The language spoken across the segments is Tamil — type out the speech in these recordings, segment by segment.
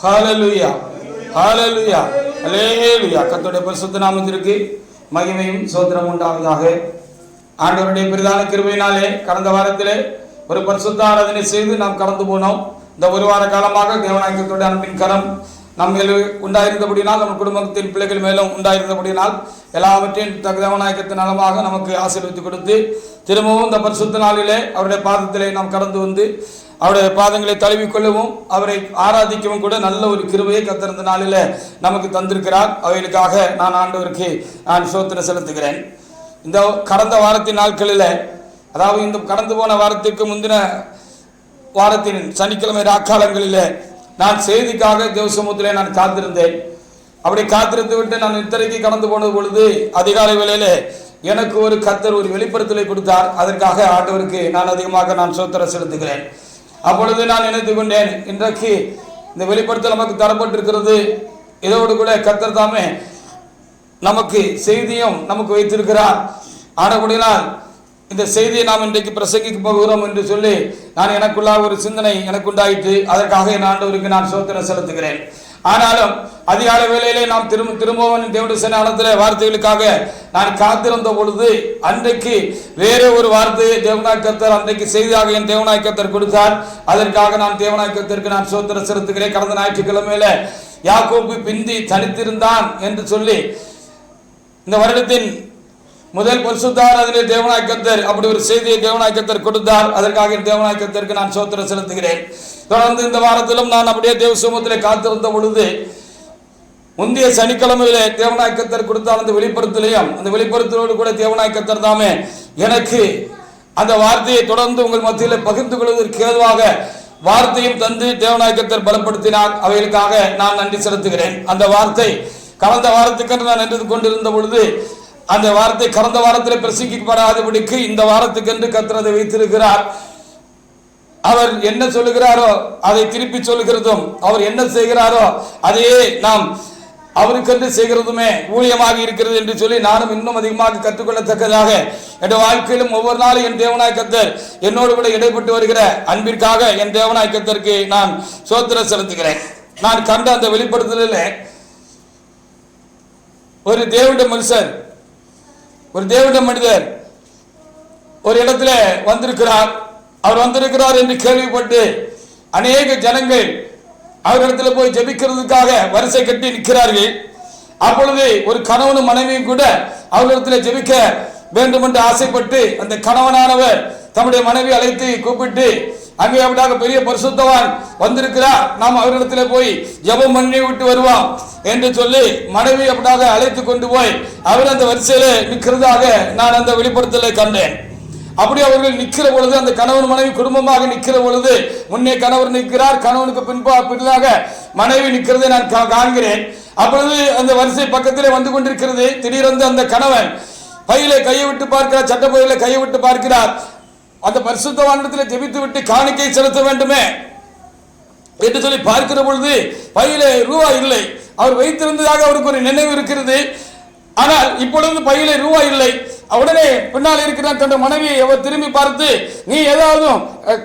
ஹல்லேலூயா, ஹல்லேலூயா, ஹல்லேலூயா. கர்த்தருடைய பரிசுத்த நாமத்திற்கு மகிமையும் ஸ்தோத்திரம் உண்டாவதாக. ஆண்டவருடைய பிரதான கிருபையினாலே கடந்த வாரத்திலே ஒரு பரிசுத்த ஆராதனை செய்து நாம் கடந்து போனோம். இந்த ஒரு வார காலமாக தேவநாயகத்தோட அன்பின் கரம் நம்ம உண்டாயிருந்தபடினால், நம்ம குடும்பத்தின் பிள்ளைகள் மேலும் உண்டாயிருந்தபடினால் எல்லாவற்றையும் தேவநாயகத்தின் நலமாக நமக்கு ஆசீர்வதித்து கொடுத்து திரும்பவும் இந்த பரிசுத்த நாளிலே அவருடைய பாதத்திலே நாம் கடந்து வந்து அவருடைய பாதங்களை தழுவிக்கொள்ளவும் அவரை ஆராதிக்கவும் கூட நல்ல ஒரு கிருபையை கர்த்தர் நாளில் நமக்கு தந்திருக்கிறார். அவைகளுக்காக நான் ஆண்டவருக்கு ஸ்தோத்திரம் செலுத்துகிறேன். இந்த கடந்த வாரத்தின் நாட்களில், அதாவது இந்த கடந்து போன வாரத்திற்கு முந்தின வாரத்தின் சனிக்கிழமை ராக்காலங்களில் நான் செய்திக்காக தேவசமூகத்திலே நான் காத்திருந்தேன். அப்படி காத்திருந்து விட்டு நான் இத்தனைக்கு கடந்து போனது பொழுது அதிகாலை வேளையிலே எனக்கு ஒரு கர்த்தர் ஒரு வெளிப்படுத்தலை கொடுத்தார். அதற்காக ஆண்டவருக்கு நான் அதிகமாக நான் ஸ்தோத்திரம் செலுத்துகிறேன். அப்பொழுது நான் நினைத்து கொண்டேன், இன்றைக்கு இந்த வெளிப்படுத்தல் நமக்கு தரப்பட்டிருக்கிறது. இதோடு கூட கர்த்தர் தாமே நமக்கு செய்தியும் நமக்கு வைத்திருக்கிறார். ஆனபடினால் இந்த செய்தியை நாம் இன்றைக்கு பிரசங்கிக்க போகிறோம் என்று சொல்லி நான் எனக்குள்ளாக ஒரு சிந்தனை எனக்கு உண்டாயிற்று. அதற்காக என் ஆண்டவருக்கு நான் ஸ்தோத்திரம் செலுத்துகிறேன். ஆனாலும் அதிகாலை வேளையிலே நாம் திரும்பவும் தேவனுடைய சன்னிதானத்தில் வார்த்தைகளுக்காக நான் காத்திருந்த பொழுது அன்றைக்கு வேற ஒரு வார்த்தையை தேவனாய் கர்த்தர் அன்றைக்கு செய்தியாக என் தேவனாய் கர்த்தர் கொடுத்தார். அதற்காக நான் தேவனாய் கர்த்தருக்கு நான் ஸ்தோத்திரம் செலுத்துகிறேன். கடந்த ஞாயிற்றுக்கிழமையில யாக்கோபு பிந்தி தனித்திருந்தான் என்று சொல்லி இந்த வருடத்தின் முதல் பரிசுத்த ஆராதனையிலே தேவனாய் கர்த்தர் அப்படி ஒரு செய்தியை தேவனாய் கர்த்தர் கொடுத்தார். அதற்காக தேவனாய் கர்த்தருக்கு நான் ஸ்தோத்திரம் செலுத்துகிறேன். தொடர்ந்து இந்த வாரத்திலும் நான் அப்படியே தேவ சமூகத்திலே காத்திருந்த பொழுது முந்தைய சனிக்கிழமையிலே தேவனாய் கர்த்தர் கொடுத்தால் அந்த வெளிப்படுத்தலையும் அந்த வெளிப்படுத்தலோடு கூட தேவனாய் கர்த்தர் தாமே எனக்கு அந்த வார்த்தையை தொடர்ந்து உங்கள் மத்தியில் பகிர்ந்து கொள்வதற்கு ஏதுவாக வார்த்தையும் தந்து தேவனாய் கர்த்தர் பலப்படுத்தினார். அவைகளுக்காக நான் நன்றி செலுத்துகிறேன். அந்த வார்த்தை கடந்த வாரத்துக்கு நான் நின்று கொண்டிருந்த பொழுது அந்த வார்த்தை கடந்த வாரத்தில் பிரசங்கிக்கப்படாதபடிக்கு இந்த வாரத்துக்கென்று கர்த்தர் அதை வைத்திருக்கிறார். அவர் என்ன சொல்லுகிறாரோ அதை திருப்பி சொல்லுகிறதும், அவர் என்ன செய்கிறாரோ அதையே நாம் அவருக்கென்று செய்கிறதுமே ஊழியமாக இருக்கிறது என்று சொல்லி நானும் இன்னும் அதிகமாக கற்றுக்கொள்ளத்தக்கதாக என் வாழ்க்கையிலும் ஒவ்வொரு நாளும் என் தேவனாய் கர்த்தர் என்னோடு கூட இடைப்பட்டு வருகிற அன்பிற்காக என் தேவனாய் கர்த்தருக்கு நான் ஸ்தோத்திரம் செலுத்துகிறேன். நான் கண்ட அந்த வெளிப்படுத்தலில் ஒரு தேவனுடைய மனுஷர், ஒரு தேவனுடைய மனிதர் ஒரு இடத்துல வந்திருக்கிறார். அவர் வந்திருக்கிறார் என்று கேள்விப்பட்டு அநேக ஜனங்கள் அவரிடத்தில் போய் ஜெபிக்கிறதுக்காக வரிசை கட்டி நிற்கிறார்கள். அப்பொழுது ஒரு கணவனும் மனைவியும் கூட அவரிடத்தில் ஜெபிக்க வேண்டும் என்று ஆசைப்பட்டு அந்த கணவனானவர் தம்முடைய மனைவி அழைத்து கூப்பிட்டு, அங்கே அப்படியாக பெரிய பரிசுத்தவான் வந்திருக்கிறார், நாம் அவரிடத்தில் போய் ஜெபம் பண்ணி விட்டு வருவோம் என்று சொல்லி மனைவி அப்படியாக அழைத்து கொண்டு போய் அவர் அந்த வரிசையில நிற்கிறதாக நான் அந்த வெளிப்படுத்தலை கண்டேன். அப்படி அவர்கள் நிற்கிற பொழுது அந்த கணவன் மனைவி குடும்பமாக நிற்கிற பொழுது முன்னே கணவர் நிற்கிறார், கணவனுக்கு பின்னாக மனைவி நிற்கிறதை நான் காண்கிறேன். அப்பொழுது அந்த வரிசை பக்கத்திலே வந்து கொண்டிருக்கிறது. திடீரென்று அந்த கணவன் பையில கையை விட்டு பார்க்கிறார், சட்ட பையில கையை விட்டு பார்க்கிறார். அந்த பரிசுத்தவானிடத்தில் ஜெபித்து விட்டு காணிக்கை செலுத்த வேண்டுமே என்று சொல்லி பார்க்கிற பொழுது பையில ரூபாய் இல்லை. அவர் வைத்திருந்ததாக அவருக்கு ஒரு நினைவு இருக்கிறது. ஆனால் இப்பொழுது பையில ரூபாய் இல்லை. உடனே பின்னால் இருக்கிற தன் மனைவியை அவர் திரும்பி பார்த்து, நீ ஏதாவது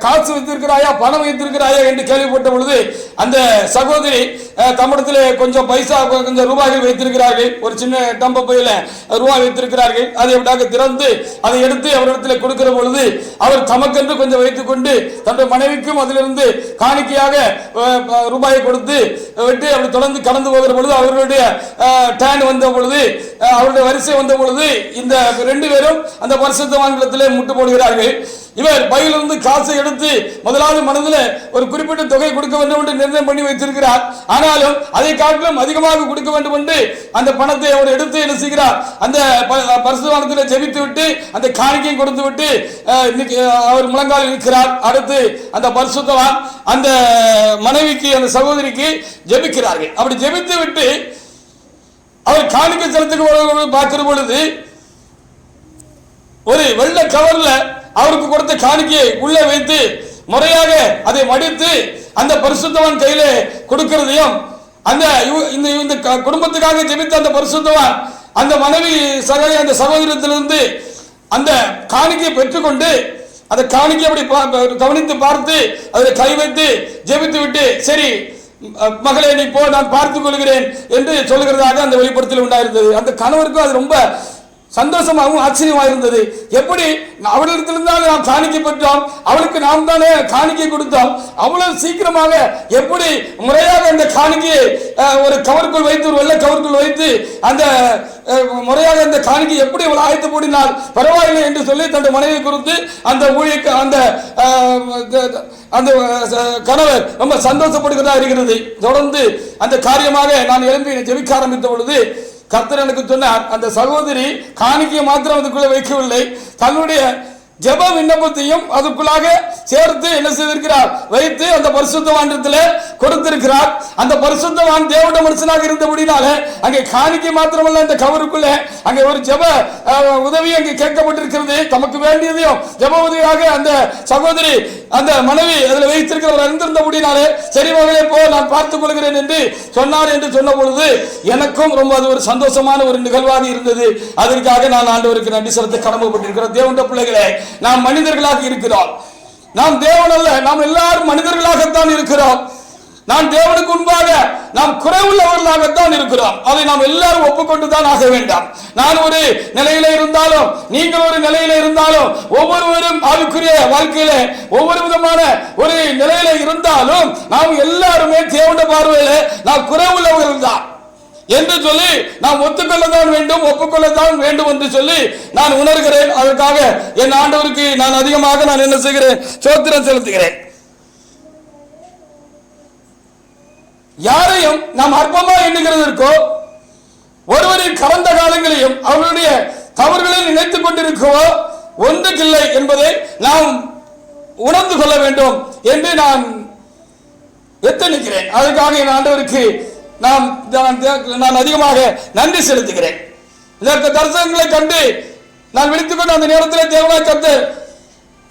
காசு வைத்திருக்கிறாயா, பணம் வைத்திருக்கிறாயா என்று கேள்விப்பட்ட பொழுது அந்த சகோதரி தம்மிடத்தில் கொஞ்சம் பைசா, கொஞ்சம் ரூபாய்கள் வைத்திருக்கிறார்கள். ஒரு சின்ன டம்ப பையில ரூபாய் வைத்திருக்கிறார்கள். அதை எப்படியாக திறந்து அதை எடுத்து அவரிடத்தில் கொடுக்கிற பொழுது அவர் தமக்கென்று கொஞ்சம் வைத்துக் கொண்டு தன்னுடைய மனைவிக்கும் அதிலிருந்து காணிக்கையாக ரூபாயை கொடுத்து விட்டு அப்படி தொடர்ந்து கடந்து போகிற பொழுது அவர்களுடைய டேன் வந்த பொழுது, அவருடைய வரிசை வந்த பொழுது இந்த ரெண்டு பேரும் அந்த பரிசுத்தவான்களிடத்திலே முட்டு போடுகிறார்கள். இவர் பையிலிருந்து காசை எடுத்து முதலாவது மனதில் ஒரு குறிப்பிட்ட தொகை கொடுக்க வேண்டும் என்று நிர்ணயம் பண்ணி வைத்திருக்கிறார். ஆனாலும் அதை காட்டிலும் அதிகமாக கொடுக்க வேண்டும் என்று அந்த பணத்தை அவர் எடுத்து என்ன செய்கிறார், அந்த பரிசுத்தவானத்தில் ஜெபித்து விட்டு அந்த காணிக்கையும் கொடுத்து விட்டு அவர் முழங்கால் இருக்கிறார். அடுத்து அந்த பரிசுத்தவான் அந்த மனைவிக்கு, அந்த சகோதரிக்கு ஜெபிக்கிறார்கள். அப்படி ஜெபித்து விட்டு அவர் காணிக்கை செலுத்துக்கு பார்க்கிற பொழுது ஒரு வெள்ளை கவர்ல அவருக்கு கொடுத்த காணிக்கையை உள்ளே வைத்து முறையாக அதை மடித்து அந்த பரிசுத்தவான் கையில கொடுக்கிறதையும், அந்த இந்த குடும்பத்துக்காக ஜெபித்த அந்த பரிசுத்தவான் அந்த மனைவி அந்த சகோதரத்திலிருந்து அந்த காணிக்கையை பெற்றுக்கொண்டு அந்த காணிக்கை அப்படி கவனித்து பார்த்து அதில் கை வைத்து ஜெபித்து விட்டு, சரி மகளே நீ போ, நான் பார்த்துக் கொள்கிறேன் என்று சொல்லுகிறதாக அந்த வெளிப்படுத்தல் உண்டாயிருந்தது. அந்த கணவருக்கும் அது ரொம்ப சந்தோஷமாகவும் ஆச்சரியமாக இருந்தது. எப்படி அவளிடத்திலிருந்தால் நாம் காணிக்கை பெற்றோம், அவளுக்கு நாம் தானே காணிக்கை கொடுத்தோம், அவ்வளவு சீக்கிரமாக எப்படி முறையாக அந்த காணிக்கையை ஒரு கவருக்குள் வைத்து, ஒரு வெள்ளை கவருக்குள் வைத்து அந்த முறையாக அந்த காணிக்கை எப்படி அவள் ஆயத்து போடினால் பரவாயில்லை என்று சொல்லி தன்னுடைய மனைவி குறித்து அந்த ஊழியக்கு அந்த அந்த கணவர் ரொம்ப சந்தோஷப்படுகிறதா இருக்கிறது. தொடர்ந்து அந்த காரியமாக நான் எழும்பி ஜெபிக்க ஆரம்பித்த பொழுது கர்த்தர் எனக்கு சொன்னார், அந்த சகோதரி காணிக்கையை மாத்திரம் அதுக்குள்ள வைக்கவில்லை, தன்னுடைய ஜெப விண்ணப்பத்தையும் அதுக்குள்ளாக சேர்த்து என்ன செய்திருக்கிறார், வைத்து அந்த பரிசுத்தவானிடத்தில் கொடுத்திருக்கிறார். அந்த பரிசுத்தவான் தேவனுடைய மனுஷனாக இருந்தபடினால அங்கே காணிக்கை மாத்திரமல்ல, அந்த கவருக்குள்ள அங்கே ஒரு ஜெப உதவி அங்கே கேட்கப்பட்டிருக்கிறது. தமக்கு வேண்டியதையும் ஜெப உதவியாக அந்த சகோதரி அந்த மனைவி அதில் வைத்திருக்கிறவர் இருந்திருந்தபடினாலே சரி மகளே போ, நான் பார்த்துக் கொள்கிறேன் என்று சொன்னார். என்று சொன்ன பொழுது எனக்கும் ரொம்ப அது ஒரு சந்தோஷமான ஒரு நிகழ்வாக இருந்தது. அதற்காக நான் ஆண்டவருக்கு நன்றி செலுத்த கடமைப்பட்டிருக்கிறேன். தேவனுடைய பிள்ளைகளே, நாம் மனிதர்களாக இருக்கிறோம், நாம் தேவன் அல்ல, நாம் எல்லாரும் மனிதர்களாகத்தான் இருக்கிறோம். நாம் தேவனுக்கு முன்பாக நாம் குறைவுள்ளவர்களாகத்தான் இருக்கிறோம். அதை நாம் எல்லாரும் ஒப்புக்கொண்டுதான் ஆக வேண்டாம். நான் ஒரு நிலையில இருந்தாலும், நீங்கள் ஒரு நிலையில இருந்தாலும், ஒவ்வொருவரும் ஆவிக்குரிய வாழ்க்கையில ஒவ்வொரு விதமான ஒரு நிலையில இருந்தாலும் நாம் எல்லாருமே தேவனுடைய பார்வையில நாம் குறைவுள்ளவர்கள் தான் என்று சொல்லி நாம் ஒத்துக்கொள்ளத்தான் வேண்டும், ஒப்புக்கொள்ளத்தான் வேண்டும் என்று சொல்லி நான் உணர்கிறேன். அதற்காக என் ஆண்டவருக்கு நான் அதிகமாக நான் என்ன செய்கிறேன், ஸ்தோத்திரம் செலுத்துகிறேன். யாரையும் நாம் அற்பமா எண்ணுகிறதற்கோ ஒருவரின் கடந்த காலங்களையும் அவர்களுடைய தவறுகளை நினைத்துக் கொண்டிருக்கவோ ஒன்றுக்கில்லை என்பதை நாம் உணர்ந்து கொள்ள வேண்டும் என்று நான் எத்தனிக்கிறேன். அதற்காக என் ஆண்டவருக்கு நான் அதிகமாக நன்றி செலுத்துகிறேன். இதற்கு தரிசனங்களை கண்டு நான் விழித்துக் கொண்டு அந்த நேரத்தில் தேவனாய் கர்த்தர்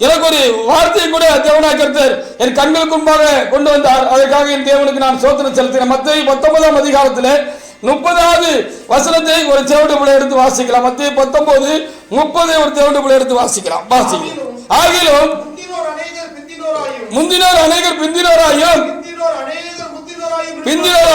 எனக்கு ஒரு வார்த்தையை கூட தேவனாய் கர்த்தர் என் கண்களுக்கு முன்பாக கொண்டு வந்தார். அதற்காக என் தேவனுக்கு நான் ஸ்தோத்திரம் செலுத்துகிறேன். மத்தேயு 19ஆம் அதிகாரத்தில் 30வது வசனத்தை ஒரு தேவனுடைய பிள்ளை எடுத்து வாசிக்கலாம். மத்தேயு 19:30 ஒரு தேவனுடைய பிள்ளை எடுத்து வாசிக்கலாம். ஆகிலும் முந்தினோர் அநேகர் பிந்தினோராயும்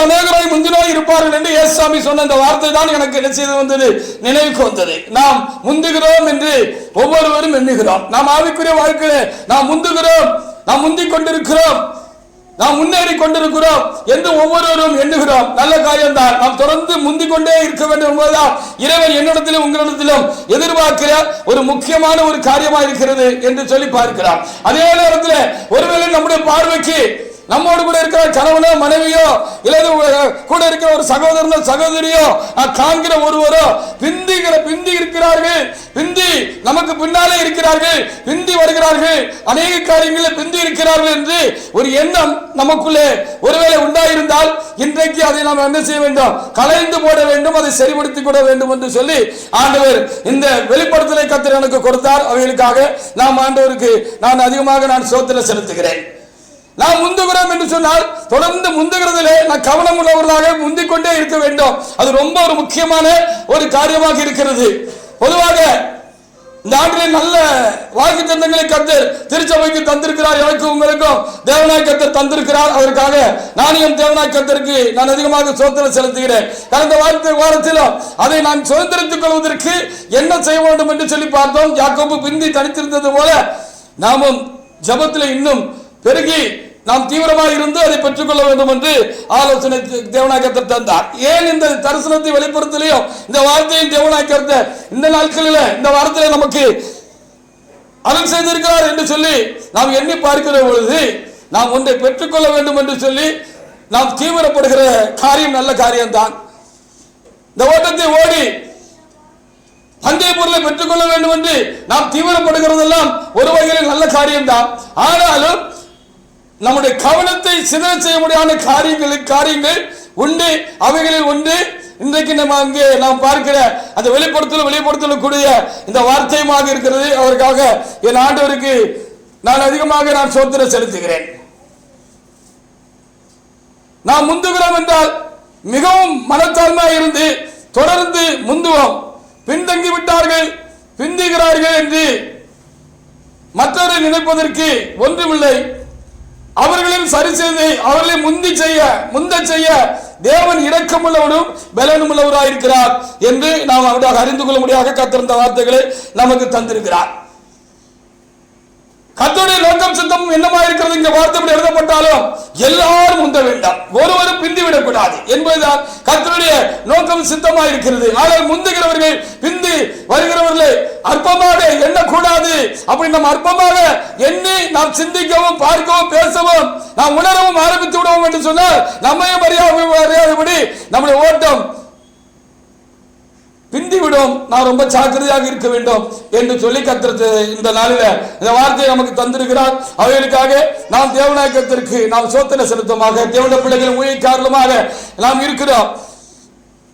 அநேகராய் முந்தினோய் இருப்பார்கள் என்று இயேசுசாமி சொன்ன அந்த வார்த்தை தான் எனக்கு என்ன செய்து வந்தது, நினைவுக்கு வந்தது. நாம் முந்துகிறோம் என்று ஒவ்வொருவரும் எண்ணுகிறோம். நாம் ஆவிக்குரிய வாழ்க்கையில நாம் முந்துகிறோம், நாம் முந்திக் கொண்டிருக்கிறோம், நாம் முன்னேறி கொண்டிருக்கிறோம் என்று ஒவ்வொருவரும் எண்ணுகிறோம். நல்ல காரியம் தான். நாம் தொடர்ந்து முந்திக் கொண்டே இருக்க வேண்டும் என்பதுதான் இறைவன் என்னிடத்திலும் உங்களிடத்திலும் எதிர்பார்க்கிற ஒரு முக்கியமான ஒரு காரியமாக இருக்கிறது என்று சொல்லி பார்க்கிறோம். அதே நேரத்தில் ஒருவேளை நம்முடைய பார்வைக்கு நம்மோடு கூட இருக்கிற கணவனோ மனைவியோ இல்லது கூட இருக்கிற ஒரு சகோதரனோ சகோதரியோ காண்கிற ஒருவரோ பிந்தி இருக்கிறார்கள், பிந்தி நமக்கு பின்னாலே இருக்கிறார்கள், பிந்தி வருகிறார்கள், அநேக காரியங்களில் பிந்தி இருக்கிறார்கள் என்று ஒரு எண்ணம் நமக்குள்ளே ஒருவேளை உண்டாயிருந்தால் இன்றைக்கு அதை நாம் என்ன செய்ய வேண்டும், கலைந்து போட வேண்டும், அதை சரிபடுத்திக் கொள்ள வேண்டும் என்று சொல்லி ஆண்டவர் இந்த வெளிப்படுத்தலை கர்த்தர் எனக்கு கொடுத்தார். அவைகளுக்காக நாம் ஆண்டவருக்கு நான் அதிகமாக நான் ஸ்தோத்திரம் செலுத்துகிறேன். நாம் முந்துகிறோம் என்று சொன்னால் தொடர்ந்து முந்துகிறதிலே நான் கவனம் உள்ளவர்களாக முந்திக் கொண்டே இருக்க வேண்டும். அது ரொம்ப ஒரு முக்கியமான ஒரு காரியமாக இருக்கிறது. பொதுவாக இந்த ஆண்டில் நல்ல வாக்கு தந்தங்களை கர்த்தர் திருச்சபைக்கு தந்திருக்கிறார். எனக்கும் உங்களுக்கும் தேவனாய் கர்த்தர் தந்திருக்கிறார். அதற்காக நானும் தேவனாய் கர்த்தருக்கு நான் அதிகமாக ஸ்தோத்திரம் செலுத்துகிறேன். கடந்த வாரத்திலும் அதை நான் சுதந்திரித்துக் கொள்வதற்கு என்ன செய்ய வேண்டும் என்று சொல்லி பார்த்தோம். யாக்கோபு பிந்தி தனித்திருந்தது போல நாமும் ஜெபத்தில் இன்னும் பெருகி நாம் தீவிரமாக இருந்து அதை பெற்றுக்கொள்ள வேண்டும் என்று ஆலோசனை தேவனாய் கர்த்தர் தந்தார். ஏன் இந்த தரிசனத்தை வெளிப்படுத்தலையும் இந்த வார்த்தையும் தேவனாய் கர்த்தர் இந்த நாட்களில் இந்த வாரத்தில் நமக்கு அருள் செய்திருக்கிறார் என்று சொல்லி நாம் எண்ணி பார்க்கிற பொழுது நாம் ஒன்றை பெற்றுக்கொள்ள வேண்டும் என்று சொல்லி நாம் தீவிரப்படுகிற காரியம் நல்ல காரியம்தான். இந்த ஓட்டத்தை ஓடி பந்தய பொருளை பெற்றுக்கொள்ள வேண்டும் என்று நாம் தீவிரப்படுகிறதெல்லாம் ஒரு வகையில் நல்ல காரியம்தான். ஆனாலும் நம்முடைய கவனத்தை சிதற செய்ய முடியாத காரியங்கள் உண்டு. அவைகளில் ஒன்று இன்றைக்கு நம்ம அங்கே நாம் பார்க்கிற அந்த வெளிப்படுத்தக்கூடிய இந்த வார்த்தையுமாக இருக்கிறது. அதற்காக என் ஆண்டவருக்கு நான் அதிகமாக நான் ஸ்தோத்திரம் செலுத்துகிறேன். நாம் முந்துகிறோம் என்றால் மிகவும் மனத்தாழ்மையாக இருந்து தொடர்ந்து முந்துவோம். பின்தங்கி விட்டார்கள், பிந்துகிறார்கள் என்று மற்றவரை நினைப்பதற்கு ஒன்றுமில்லை. அவர்களையும் சரி செய்து அவர்களை முந்த செய்ய தேவன் இரக்கமுள்ளவரும் பலனும் உள்ளவராயிருக்கிறார் என்று நாம் அவராக அறிந்து கொள்ள முடியாத கத்திருந்த வார்த்தைகளை நமக்கு தந்திருக்கிறார். கர்த்தருடைய நோக்கம் சித்தம் என்னமா இருக்கிறது இங்க வார்த்தை எழுதப்பட்டாலும் எல்லாரும் முந்த வேண்டாம், ஒருவரும் பிந்திவிடக் கூடாது என்பதுதான் கர்த்தருடைய நோக்கம் சித்தமா இருக்கிறது. ஆனால் முந்துகிறவர்கள் பிந்தி வருகிறவர்களை அற்பமாக எண்ணக்கூடாது. அப்படி நம்ம அற்பமாக எண்ணி நாம் சிந்திக்கவும் பார்க்கவும் பேசவும் நாம் உணரவும் ஆரம்பித்து விடுவோம் என்று சொன்னால் நம்மையும் அறியாதபடி நம்முடைய ஓட்டம் பிந்திவிடும். நாம் ரொம்ப ஜாக்கிரதையாக இருக்க வேண்டும் என்று சொல்லி கர்த்தர் இந்த நாளில் இந்த வார்த்தையை நமக்கு தந்திருக்கிறார். அவைகளுக்காக நாம் தேவனாய கர்த்தருக்கு நாம் சோத்திர செலுத்தமாக தேவனுடைய பிள்ளைகள் ஊழியக்காரமாக நாம் இருக்கிறோம்.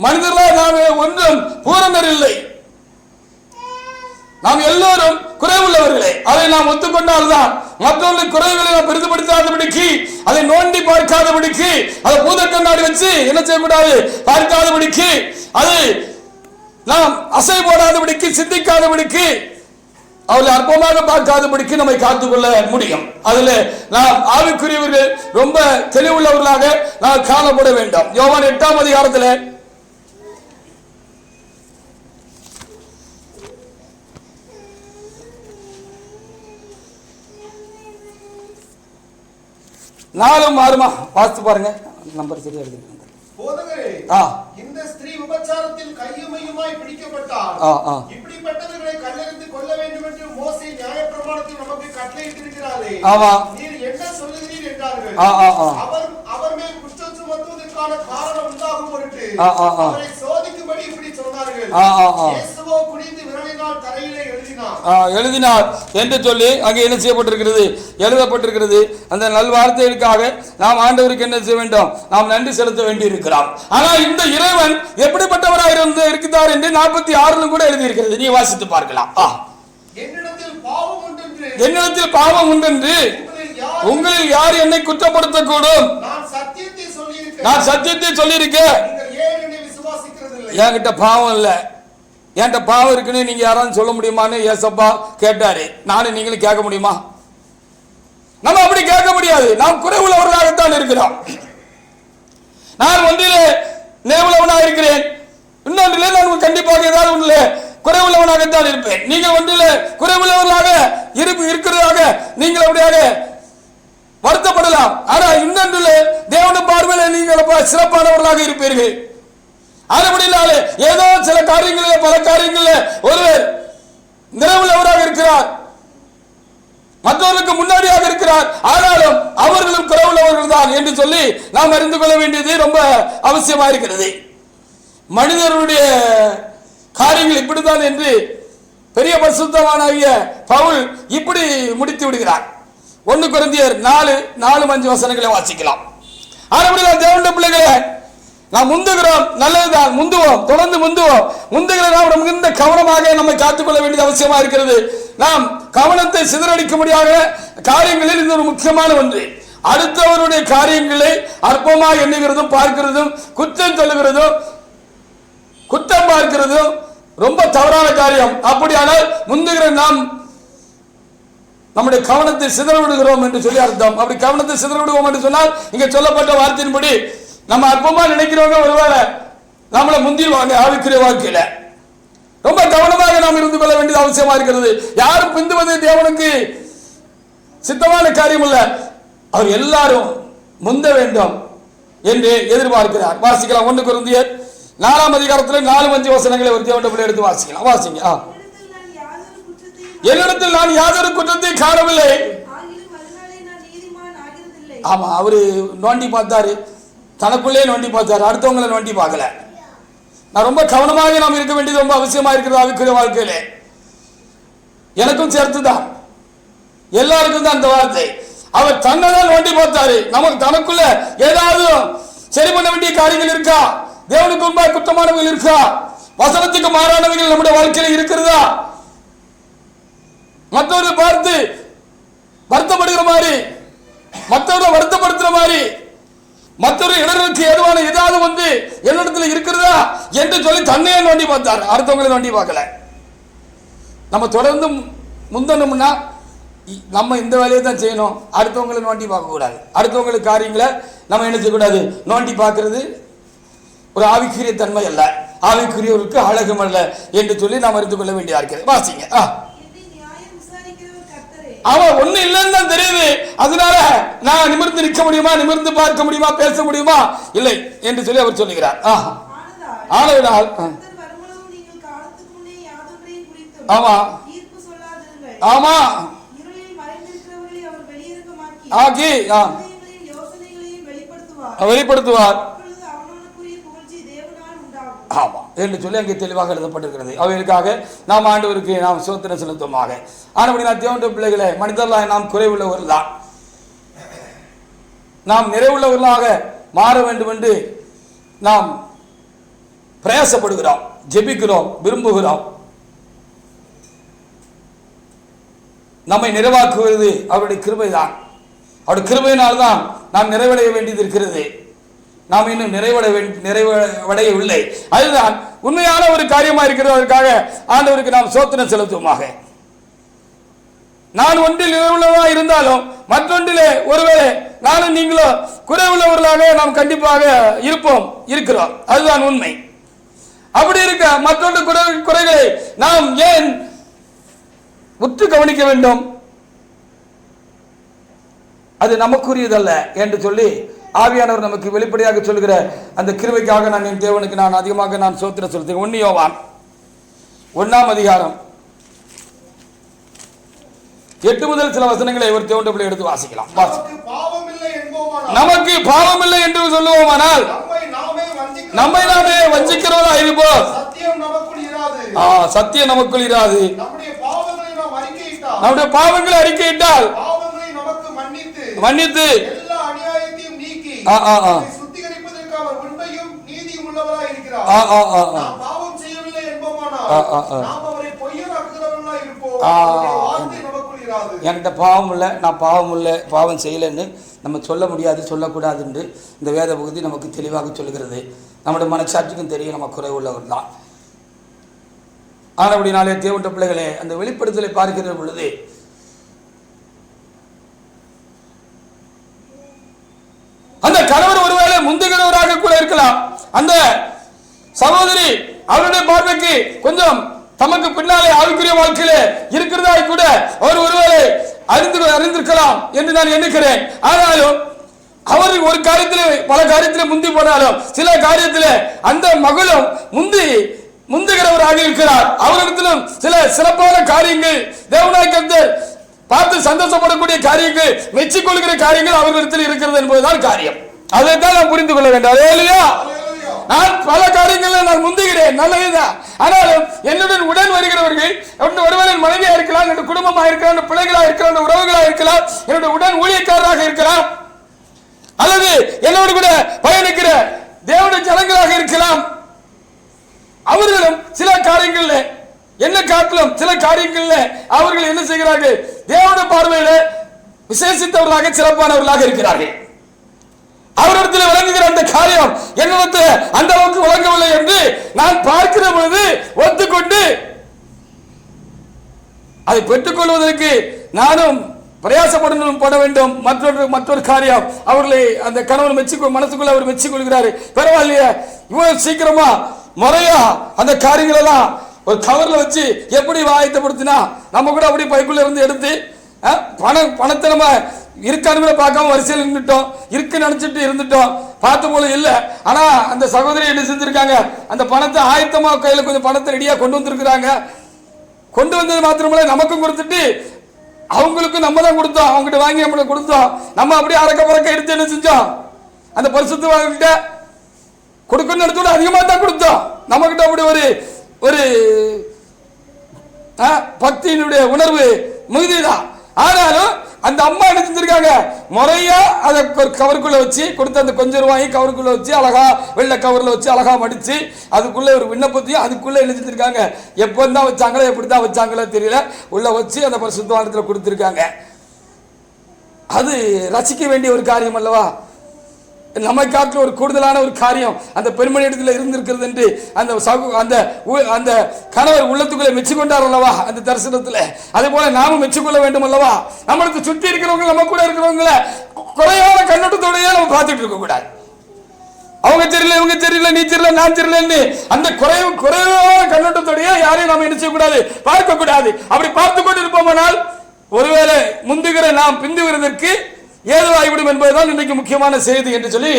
மனிதர்களால் நாம் ஒன்றும் பூரணர் இல்லை, நாம் எல்லோரும் குறைவுள்ளவர்களே. அதை நாம் ஒத்துக்கொண்டால்தான் மற்றவர்களுக்கு குறைவுகளை நாம் பெரிதுபடுத்தாதபடிக்கு, அதை நோண்டி பார்க்காதபடிக்கு, அதை பூத கண்ணாடி வச்சு என்ன செய்யக்கூடாது பார்க்காதபடிக்கு, அதை நாம் அசை போடாதபடிக்கு, சிந்திக்காதபடிக்கு, அவர்களை அற்பமாக பார்க்காதபடிக்கு நம்மை காத்துக்கொள்ள முடியும். அதுல நாம் ஆவிக்குரியவர்கள் ரொம்ப தெளிவுள்ளவர்களாக நாம் காணப்பட வேண்டும். யோவான் 8ஆம் அதிகாரத்தில் 4-6 வாசித்து பாருங்க. நம்பர் சரியா இருக்கு. போதகரே, இந்த ஸ்திரீ விபச்சாரத்தில் கையுமையுமாய் பிடிக்கப்பட்டார். இப்படிப்பட்டவர்களை கல்லெறிந்து கொள்ள வேண்டும் என்று மோசே நியாயப்பிரமாணத்தில் நமக்கு கட்டளையிட்டிருக்கிறாரே, நீர் என்ன சொல்லுகிறீர் என்றார்கள். அவர் மேல் குற்றம் சுமத்துவதற்கான காரணம் உண்டாகும் பொருட்டு அவரை சோதிக்கும்படி இப்படி சொன்னார்கள். இயேசுவோ குனிந்து விரலினால் தரையிலே எழுதினார் என்று சொல்லி அங்கே என்ன செய்யப்பட்டிருக்கிறது, எழுதப்பட்டிருக்கிறது. அந்த நல்வார்த்தைகளுக்காக நாம் ஆண்டவருக்கு என்ன செய்ய வேண்டும், நாம் நன்றி செலுத்த வேண்டி இருக்கிறார். ஆனால் இந்த இறைவன் எப்படிப்பட்டவராக இருக்கிறார் என்று 46 கூட எழுதியிருக்கிறது. நீ வாசித்து பார்க்கலாம். என்னிடத்தில் பாவம் உண்டென்று உங்களில் யார் என்னை குற்றப்படுத்தக்கூடும்? நான் சத்தியத்தை சொல்லியிருக்கேன். என்கிட்ட பாவம் இல்ல, என்கிட்ட பாவம் இருக்குன்னு நீங்க யாராவது சொல்ல முடியுமான்னு ஏசப்பா கேட்டாரு. நானும் நீங்களும் கேட்க முடியுமா? நம்ம அப்படி கேட்க முடியாது. நாம் குறைவுள்ளவர்களாகத்தான் இருக்கிறோம். நான் ஒன்றிலே நேவுள்ளவனாக இருக்கிறேன், இன்னொன்றிலே நான் கண்டிப்பாக ஏதாவது ஒன்றிலே குறைவுள்ளவனாகத்தான் இருப்பேன். நீங்கள் ஒன்றிலே குறைவுள்ளவர்களாக இருக்கிறதாக நீங்கள் அப்படியாக வருத்தப்படலாம். ஆனா இன்னொன்றிலே தேவனுடைய பார்வையில் நீங்கள் சிறப்பானவர்களாக இருப்பீர்கள். அதுபடினாலே ஏதோ சில காரியங்களில் பல காரியங்களில் ஒருவர் நிறைவுள்ளவராக இருக்கிறார், மற்றவர்களுக்கு முன்னாடியாக இருக்கிறார், ஆனாலும் அவர்களும் குறைவுள்ளவர்கள் தான் என்று சொல்லி நாம் அறிந்து கொள்ள வேண்டியது ரொம்ப அவசியமாக இருக்கிறது. மனிதனுடைய காரியங்கள் இப்படித்தான் என்று பெரிய பரிசுத்தவானாகிய பவுல் இப்படி முடித்து விடுகிறார். 1 கொரிந்தியர் 4:5 வசனங்களை வாசிக்கலாம். அதுபடிதான் தேவனுடைய பிள்ளைகளே, நாம் முந்துகிறோம், நல்லதுதான், முந்துவோம், தொடர்ந்து முந்துவோம். முந்துகிற நாம் மிகுந்த கவனமாக நம்மை காத்துக்கொள்ள வேண்டியது அவசியமா இருக்கிறது. நாம் கவனத்தை சிதறடிக்க முடியாத காரியங்களில் இது ஒரு முக்கியமான ஒன்று. அடுத்தவருடைய காரியங்களை அற்பமாக எண்ணுகிறதும் பார்க்கிறதும் குற்றம் சொல்லுகிறதும் குற்றம் பார்க்கிறதும் ரொம்ப தவறான காரியம். அப்படியானால் முந்துகிற நாம் நம்முடைய கவனத்தை சிதற விடுகிறோம் என்று சொல்லி அர்த்தம். அப்படி கவனத்தை சிதற விடுவோம் என்று சொன்னால் இங்க சொல்லப்பட்ட வார்த்தையின்படி நம்ம அற்பமா நினைக்கிறவங்க ஒருவேளை நம்மளை முந்திடுவாங்க. ஆவிக்குரிய வாழ்க்கையில ரொம்ப கவனமாக நாம் இருந்து கொள்ள வேண்டியது அவசியமா இருக்கிறது. யாரும் பிந்துவது தேவனுக்கு சித்தமான காரியம் இல்ல. அவர் எல்லாரும் முந்த வேண்டும் என்று எதிர்பார்க்கிறார். வாசிக்கலாம். 1 கொரிந்தியர் 4ஆம் அதிகாரத்தில் 4-5 வசனங்களை ஒரு தேவனுடைய பிள்ளை எடுத்து வாசிக்கலாம். வாசிங்க. என்னிடத்தில் நான் யாதொரு குற்றத்தை காணவில்லை. ஆமா, அவரு நோண்டி பார்த்தாரு, தனக்குள்ளே நோண்டி பார்த்தாரு, அடுத்தவங்களை நோண்டி பார்க்கல. நான் ரொம்ப கவனமாக நாம் இருக்க வேண்டியது ரொம்ப அவசியமா இருக்கிறது ஆவிக்குரிய வாழ்க்கையிலே. எனக்கும் சேர்த்துதான், எல்லாருக்கும் தான் அந்த வார்த்தை. அவர் தன்னைதான் நோண்டி பார்த்தாரு. நமக்கு தனக்குள்ள ஏதாவது சரி பண்ண வேண்டிய காரியங்கள் இருக்கா, தேவனுக்கு முன்பாக குற்றமானவர்கள் இருக்கா, வசனத்துக்கு மாறானவர்கள் நம்முடைய வாழ்க்கையில இருக்கிறதா, மற்றவர்கள் பார்த்து வருத்தப்படுகிற மாதிரி, மற்றவர்கள் வருத்தப்படுத்துற மாதிரி, மற்றொரு இடர்களுக்கு ஏதுவான ஏதாவது வந்து என்னிடத்தில் இருக்கிறதா என்று சொல்லி தன்னையே நோண்டி பார்த்தார், அடுத்தவங்களை நோண்டி பார்க்கல. நம்ம தொடர்ந்து முந்தணும்னா நம்ம இந்த வேலையை தான் செய்யணும். அடுத்தவங்களை நோண்டி பார்க்கக்கூடாது. அடுத்தவங்களுக்கு காரியங்களை நம்ம என்ன செய்யக்கூடாது, நோண்டி பார்க்கறது ஒரு ஆவிக்குரிய தன்மை அல்ல, ஆவிக்குரியவருக்கு அழகும் அல்ல என்று சொல்லி நாம் அறிந்து கொள்ள வேண்டியதா இருக்கிறது. வாசிங்க. அவன் ஒண்ணு இல்லைன்னு தான் தெரியுது, அதனால நான் நிமிர்ந்து நிற்க முடியுமா, நிமிர்ந்து பார்க்க முடியுமா, பேச முடியுமா, இல்லை என்று சொல்லி அவர் சொல்லுகிறார். ஆனதால் ஆமா ஆமா ஆகி வெளிப்படுத்துவார் ஆமா என்று சொல்லி அங்கே தெளிவாக எழுதப்பட்டிருக்கிறது. அவைகளுக்காக நாம் ஆண்டவருக்கு நாம் ஸ்தோத்திரம் செலுத்துமாக. ஆனபடி நான் தேவனுடைய பிள்ளைகளை, மனிதர்களாக நாம் குறைவுள்ளவர்கள் தான். நாம் நிறைவுள்ளவர்களாக மாற வேண்டும் என்று நாம் பிரயாசப்படுகிறோம், ஜெபிக்கிறோம், விரும்புகிறோம். நம்மை நிறைவாக்குவது அவருடைய கிருபை தான். அவருடைய கிருபையினால்தான் நாம் நிறைவடைய வேண்டியது இருக்கிறது. நாம் இன்னும் நிறைவடையவில்லை. அதுதான் உண்மையான ஒரு காரியமா இருக்கிறது. அதற்காக ஆண்டவருக்கு நாம் ஸ்தோத்திரம் செலுத்துவோமாக. நான் ஒன்றில் நிறைவுள்ளவராக இருந்தாலும் மற்றொன்றிலே ஒருவேளை நானும் நீங்களோ குறைவுள்ளவர்களாக நாம் கண்டிப்பாக இருக்கிறோம். அதுதான் உண்மை. அப்படி இருக்க மற்றொன்று குறைகளை நாம் ஏன் உற்று கவனிக்க வேண்டும்? அது நமக்குரியதல்ல என்று சொல்லி ஆவியானவர் நமக்கு வெளிப்படையாக சொல்கிற அந்த கிருபைக்காக நான் என் தேவனுக்கு நான் அதிகமாக நான் ஸ்தோத்திரம் செலுத்துகிறேன். 1 யோவான் 1ஆம் அதிகாரம் 8 முதல் சில வசனங்களை ஒரு தேவனுடைய பிள்ளை எடுத்து வாசிக்கலாம். நமக்கு பாவம் இல்லை என்று சொல்லுவோமானால் நம்மை நாமே வஞ்சிக்கிறவரா இருப்போம். சத்தியம் நமக்குள் இராது. நம்முடைய பாவங்களை அறிக்கையிட்டால் மன்னித்து என்கிட்ட பாவம் இல்லை, நான் பாவம் இல்லை, பாவம் செய்யலைன்னு நம்ம சொல்ல முடியாது, சொல்லக்கூடாது என்று இந்த வேத பகுதி நமக்கு தெளிவாக சொல்கிறது. நம்முடைய மனசாட்சிக்கும் தெரியும் நம்ம குறைவுள்ளவர் தான். ஆனால் அப்படினாலே தேவனுடைய பிள்ளைகளே, அந்த வெளிப்படுத்தலை பார்க்கிற பொழுது அந்த கணவர் ஒருவேளை முந்துகிறவராக கூட இருக்கலாம். அந்த சகோதரி அவருடைய பார்வைக்கு கொஞ்சம் தமக்கு பின்னாலே ஆவிக்குரிய வாழ்க்கையிலே இருக்கிறதா கூட அவர் ஒருவேளை அறிந்திருக்கலாம் என்று நான் எண்ணுகிறேன். ஆனாலும் அவர் ஒரு காரியத்திலே பல காரியத்திலே முந்தி போனாலும் சில காரியத்திலே அந்த மகளும் முந்துகிறவராக இருக்கிறார். அவரிடத்திலும் சில சிறப்பான காரியங்கள், தேவனாய் கர்த்தர் பார்த்து சந்தோஷப்படக்கூடிய காரியங்கள், மெச்சிக்கொள்கிற காரியங்கள் அவர்களிடத்தில் இருக்கிறது என்பதுதான் காரியம். அதைத்தான் நாம் புரிந்து கொள்ள வேண்டும். அல்லேலூயா. நான் பல காரியங்களில் நான் முந்துகிறேன், நல்லதுதான். ஆனாலும் என்னுடன் உடன் வருகிறவர்கள் ஒருவரை மனைவியா இருக்கலாம், என்னுடைய குடும்பமாக இருக்கலாம், பிள்ளைகளா இருக்கலாம், உறவுகளா இருக்கலாம், என்னுடைய உடன் ஊழியக்காரராக இருக்கலாம், அல்லது என்னோடு கூட பயணிக்கிற தேவனுடைய ஜனங்களாக இருக்கலாம். அவர்களும் சில காரியங்கள்ல என்ன காட்டிலும் சில காரியங்கள்ல அவர்கள் என்ன செய்கிறார்கள்? தேவனுடைய பார்வையில விசேஷித்தவர்களாக சிறப்பானவர்களாக இருக்கிறார்கள். அவரிடத்தில் விளங்குகிற அந்த காரியம் என்னிடத்தில் அந்த அளவுக்கு விளங்கவில்லை என்று நான் பார்க்கிற பொழுது ஒத்துக்கொண்டு அதை பெற்றுக்கொள்வதற்கு நானும் பிரயாசப்பட வேண்டும். மற்றொரு காரியம், அவர்களை அந்த கணவன் மனசுக்குள்ள அவர் மெச்சிக்கொள்கிறாரு. பரவாயில்லையே, இவ்வளவு சீக்கிரமா முறையா அந்த காரியங்கள் எல்லாம் ஒரு கவர்ல வச்சு எப்படி ஆயத்தப்படுத்தினா நம்ம கூட அப்படி பைக்குள்ள இருந்து எடுத்து பணத்தை நம்ம இருக்கான்னு பார்க்காம வரிசையில் நின்றுட்டோம், இருக்கு நினைச்சிட்டு இருந்துட்டோம், பார்த்த போல இல்லை. ஆனா அந்த சகோதரி என்ன செஞ்சிருக்காங்க? அந்த பணத்தை ஆயத்தமா கையில கொஞ்சம் பணத்தை ரெடியா கொண்டு வந்திருக்கிறாங்க. கொண்டு வந்தது மாத்திரமல்ல, நமக்கும் கொடுத்துட்டு அவங்களுக்கும் நம்ம தான் கொடுத்தோம், அவங்ககிட்ட வாங்கி நம்மளுக்கு கொடுத்தோம். நம்ம அப்படியே அறக்க பறக்க எடுத்து என்ன செஞ்சோம்? அந்த பரிசுத்தவான்கிட்ட கொடுக்கணும்னு எடுத்தோட அதிகமா தான் கொடுத்தோம். நம்ம கிட்ட அப்படி ஒரு பக்தியினுடைய உணர்வு மிகுதிதான். ஆனாலும் அந்த அம்மா என்ன செஞ்சிருக்காங்க? முறையா அதை கவருக்குள்ள வச்சு கொடுத்த அந்த கொஞ்சம் ரூபாய் கவருக்குள்ள வச்சு அழகா வெள்ளை கவர்ல வச்சு அழகா மடிச்சு அதுக்குள்ள ஒரு விண்ணப்பத்தையும் அதுக்குள்ள என்ன செஞ்சிருக்காங்க? எப்போ தான் வச்சாங்களோ எப்படிதான் வச்சாங்களோ தெரியல, உள்ள வச்சு அந்த பரிசுத்தவானத்துல கொடுத்திருக்காங்க. அது ரசிக்க வேண்டிய ஒரு காரியம் அல்லவா? நம்மை காட்டில் ஒரு கூடுதலான ஒரு காரியம் அந்த பெண்மணி இடத்துல இருந்திருக்கிறது என்று அந்த கணவர் உள்ளத்துக்குள்ளே மெச்சுக்கொண்டார் அல்லவா அந்த தரிசனத்தில். அதே போல நாமும் மெச்சுக்கொள்ள வேண்டும் அல்லவா. நம்மளுக்கு சுற்றி இருக்கிறவங்க, நம்ம கூட இருக்கிறவங்கள குறையான கண்ணோட்டத்தோடையே நம்ம பார்த்துட்டு இருக்க கூடாது. அவங்க தெரியல, இவங்க தெரியல, நீ தெரியல, நான் தெரியலன்னு அந்த குறைவான கண்ணோட்டத்தோடையே யாரையும் நாம் என்ன செய்யக்கூடாது, பார்க்க கூடாது. அப்படி பார்த்து கொண்டு இருப்போமானால் ஒருவேளை முந்துகிற நாம் பிந்துகிறதற்கு ஏதுவாகிவிடும் என்பதுதான் இன்றைக்கு முக்கியமான செய்தி என்று சொல்லி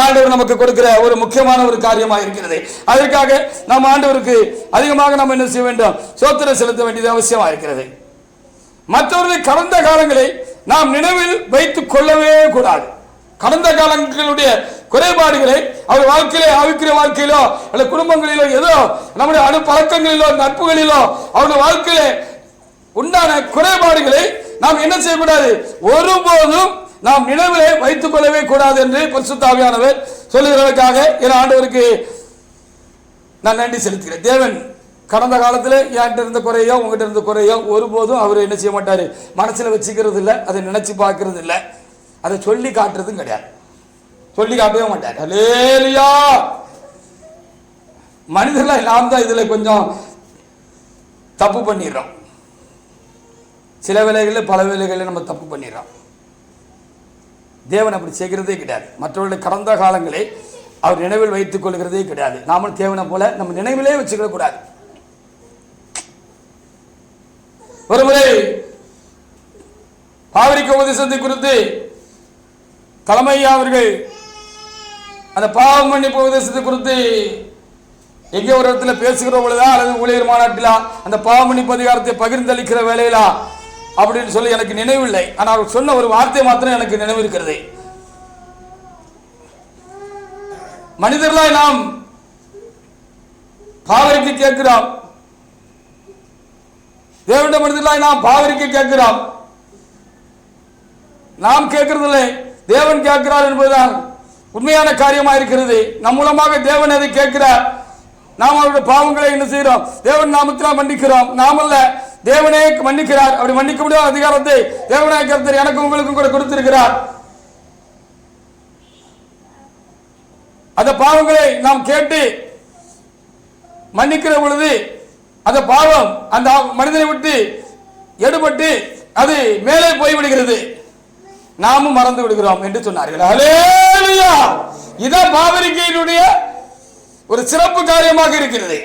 ஆண்டவர் நமக்கு கொடுக்கிற ஒரு முக்கியமான ஒரு காரியமாக இருக்கிறது. அதற்காக நாம் ஆண்டவருக்கு அதிகமாக நாம் என்ன செய்ய வேண்டும், ஸ்தோத்திரம் செலுத்த வேண்டியது அவசியமாக இருக்கிறது. மற்றவர்களை கடந்த காலங்களை நாம் நினைவில் வைத்துக் கொள்ளவே கூடாது. கடந்த காலங்களுடைய குறைபாடுகளை அவர் வாழ்க்கையிலே, ஆவிக்கிற வாழ்க்கையிலோ அல்ல குடும்பங்களிலோ, ஏதோ நம்முடைய பழக்கங்களிலோ நட்புகளிலோ அவருடைய வாழ்க்கையிலே உண்டான குறைபாடுகளை நாம் என்ன செய்யக்கூடாது, ஒருபோதும் நாம் நினைவிலே வைத்துக் கொள்ளவே கூடாது என்று பரிசுத்த ஆவியானவர் சொல்லுகிறதற்காக என் ஆண்டவருக்கு நான் நன்றி செலுத்துகிறேன். தேவன் கடந்த காலத்தில் என்கிட்ட இருந்த குறையோ உங்ககிட்ட இருந்த குறையோ ஒருபோதும் அவர் என்ன செய்ய மாட்டார், மனசில் வச்சுக்கிறது இல்லை, அதை நினைச்சு பார்க்கறது இல்லை, அதை சொல்லி காட்டுறதும் கிடையாது, சொல்லி காட்டவே மாட்டார். ஹல்லேலூயா. மனிதர்கள் நாம் தான் இதில் கொஞ்சம் தப்பு பண்ணிடுறோம். சில வேளைகளில் பல வேளைகளில் நம்ம தப்பு பண்ணிடுறோம். தேவன் அப்படி செய்கிறதே கிடையாது. மற்றவர்களுடைய கடந்த காலங்களை அவர் நினைவில் வைத்துக் கொள்கிறதே கிடையாது. நாமும் தேவனை போல நம்ம நினைவிலே வச்சுக்க கூடாது. ஒருமுறை பாவரிக்க உபதேசத்தை குறித்து தலைமையா அவர்கள் அந்த பாவ மன்னிப்பு உபதேசத்தை குறித்து எங்கே ஒரு இடத்துல பேசுகிற பொழுதா அல்லது ஊழியர் மாநாட்டிலா அந்த பாவ மன்னிப்பு அதிகாரத்தை பகிர்ந்தளிக்கிற வேலையிலா அப்படின்னு சொல்லி எனக்கு நினைவில்லை. ஆனால் அவர் சொன்ன ஒரு வார்த்தை மாத்திரம் எனக்கு நினைவு இருக்கிறது. மனிதர்களாய் நாம் பாவரிக்க கேட்கிறோம், தேவனுடைய மனிதர்களாய் நாம் பாவரிக்க கேட்கிறோம். நாம் கேட்கிறதில்லை, தேவன் கேட்கிறார் என்பதுதான் உண்மையான காரியமாக இருக்கிறது. நம் மூலமாக தேவன் அதை கேட்கிறார். நாம் அவருடைய பாவங்களை என்ன செய்கிறோம், தேவன் நாமத்தினால் மன்னிக்கிறோம். நாம் அல்ல, தேவனே மன்னிக்கிறார். அப்படி மன்னிக்க முடியாத அதிகாரத்தை தேவனாய கர்த்தர் எனக்கு உங்களுக்கும் கூட கொடுத்திருக்கிறார். அந்த பாவங்களை நாம் கேட்டு மன்னிக்கிற பொழுது அந்த பாவம் அந்த மனிதனை விட்டு எடுபட்டு அது மேலே போய்விடுகிறது, நாமும் மறந்து விடுகிறோம் என்று சொன்னார்கள். ஹல்லேலூயா. இதான் பாவரிக்கையினுடைய ஒரு சிறப்பு காரியமாக இருக்கிறது.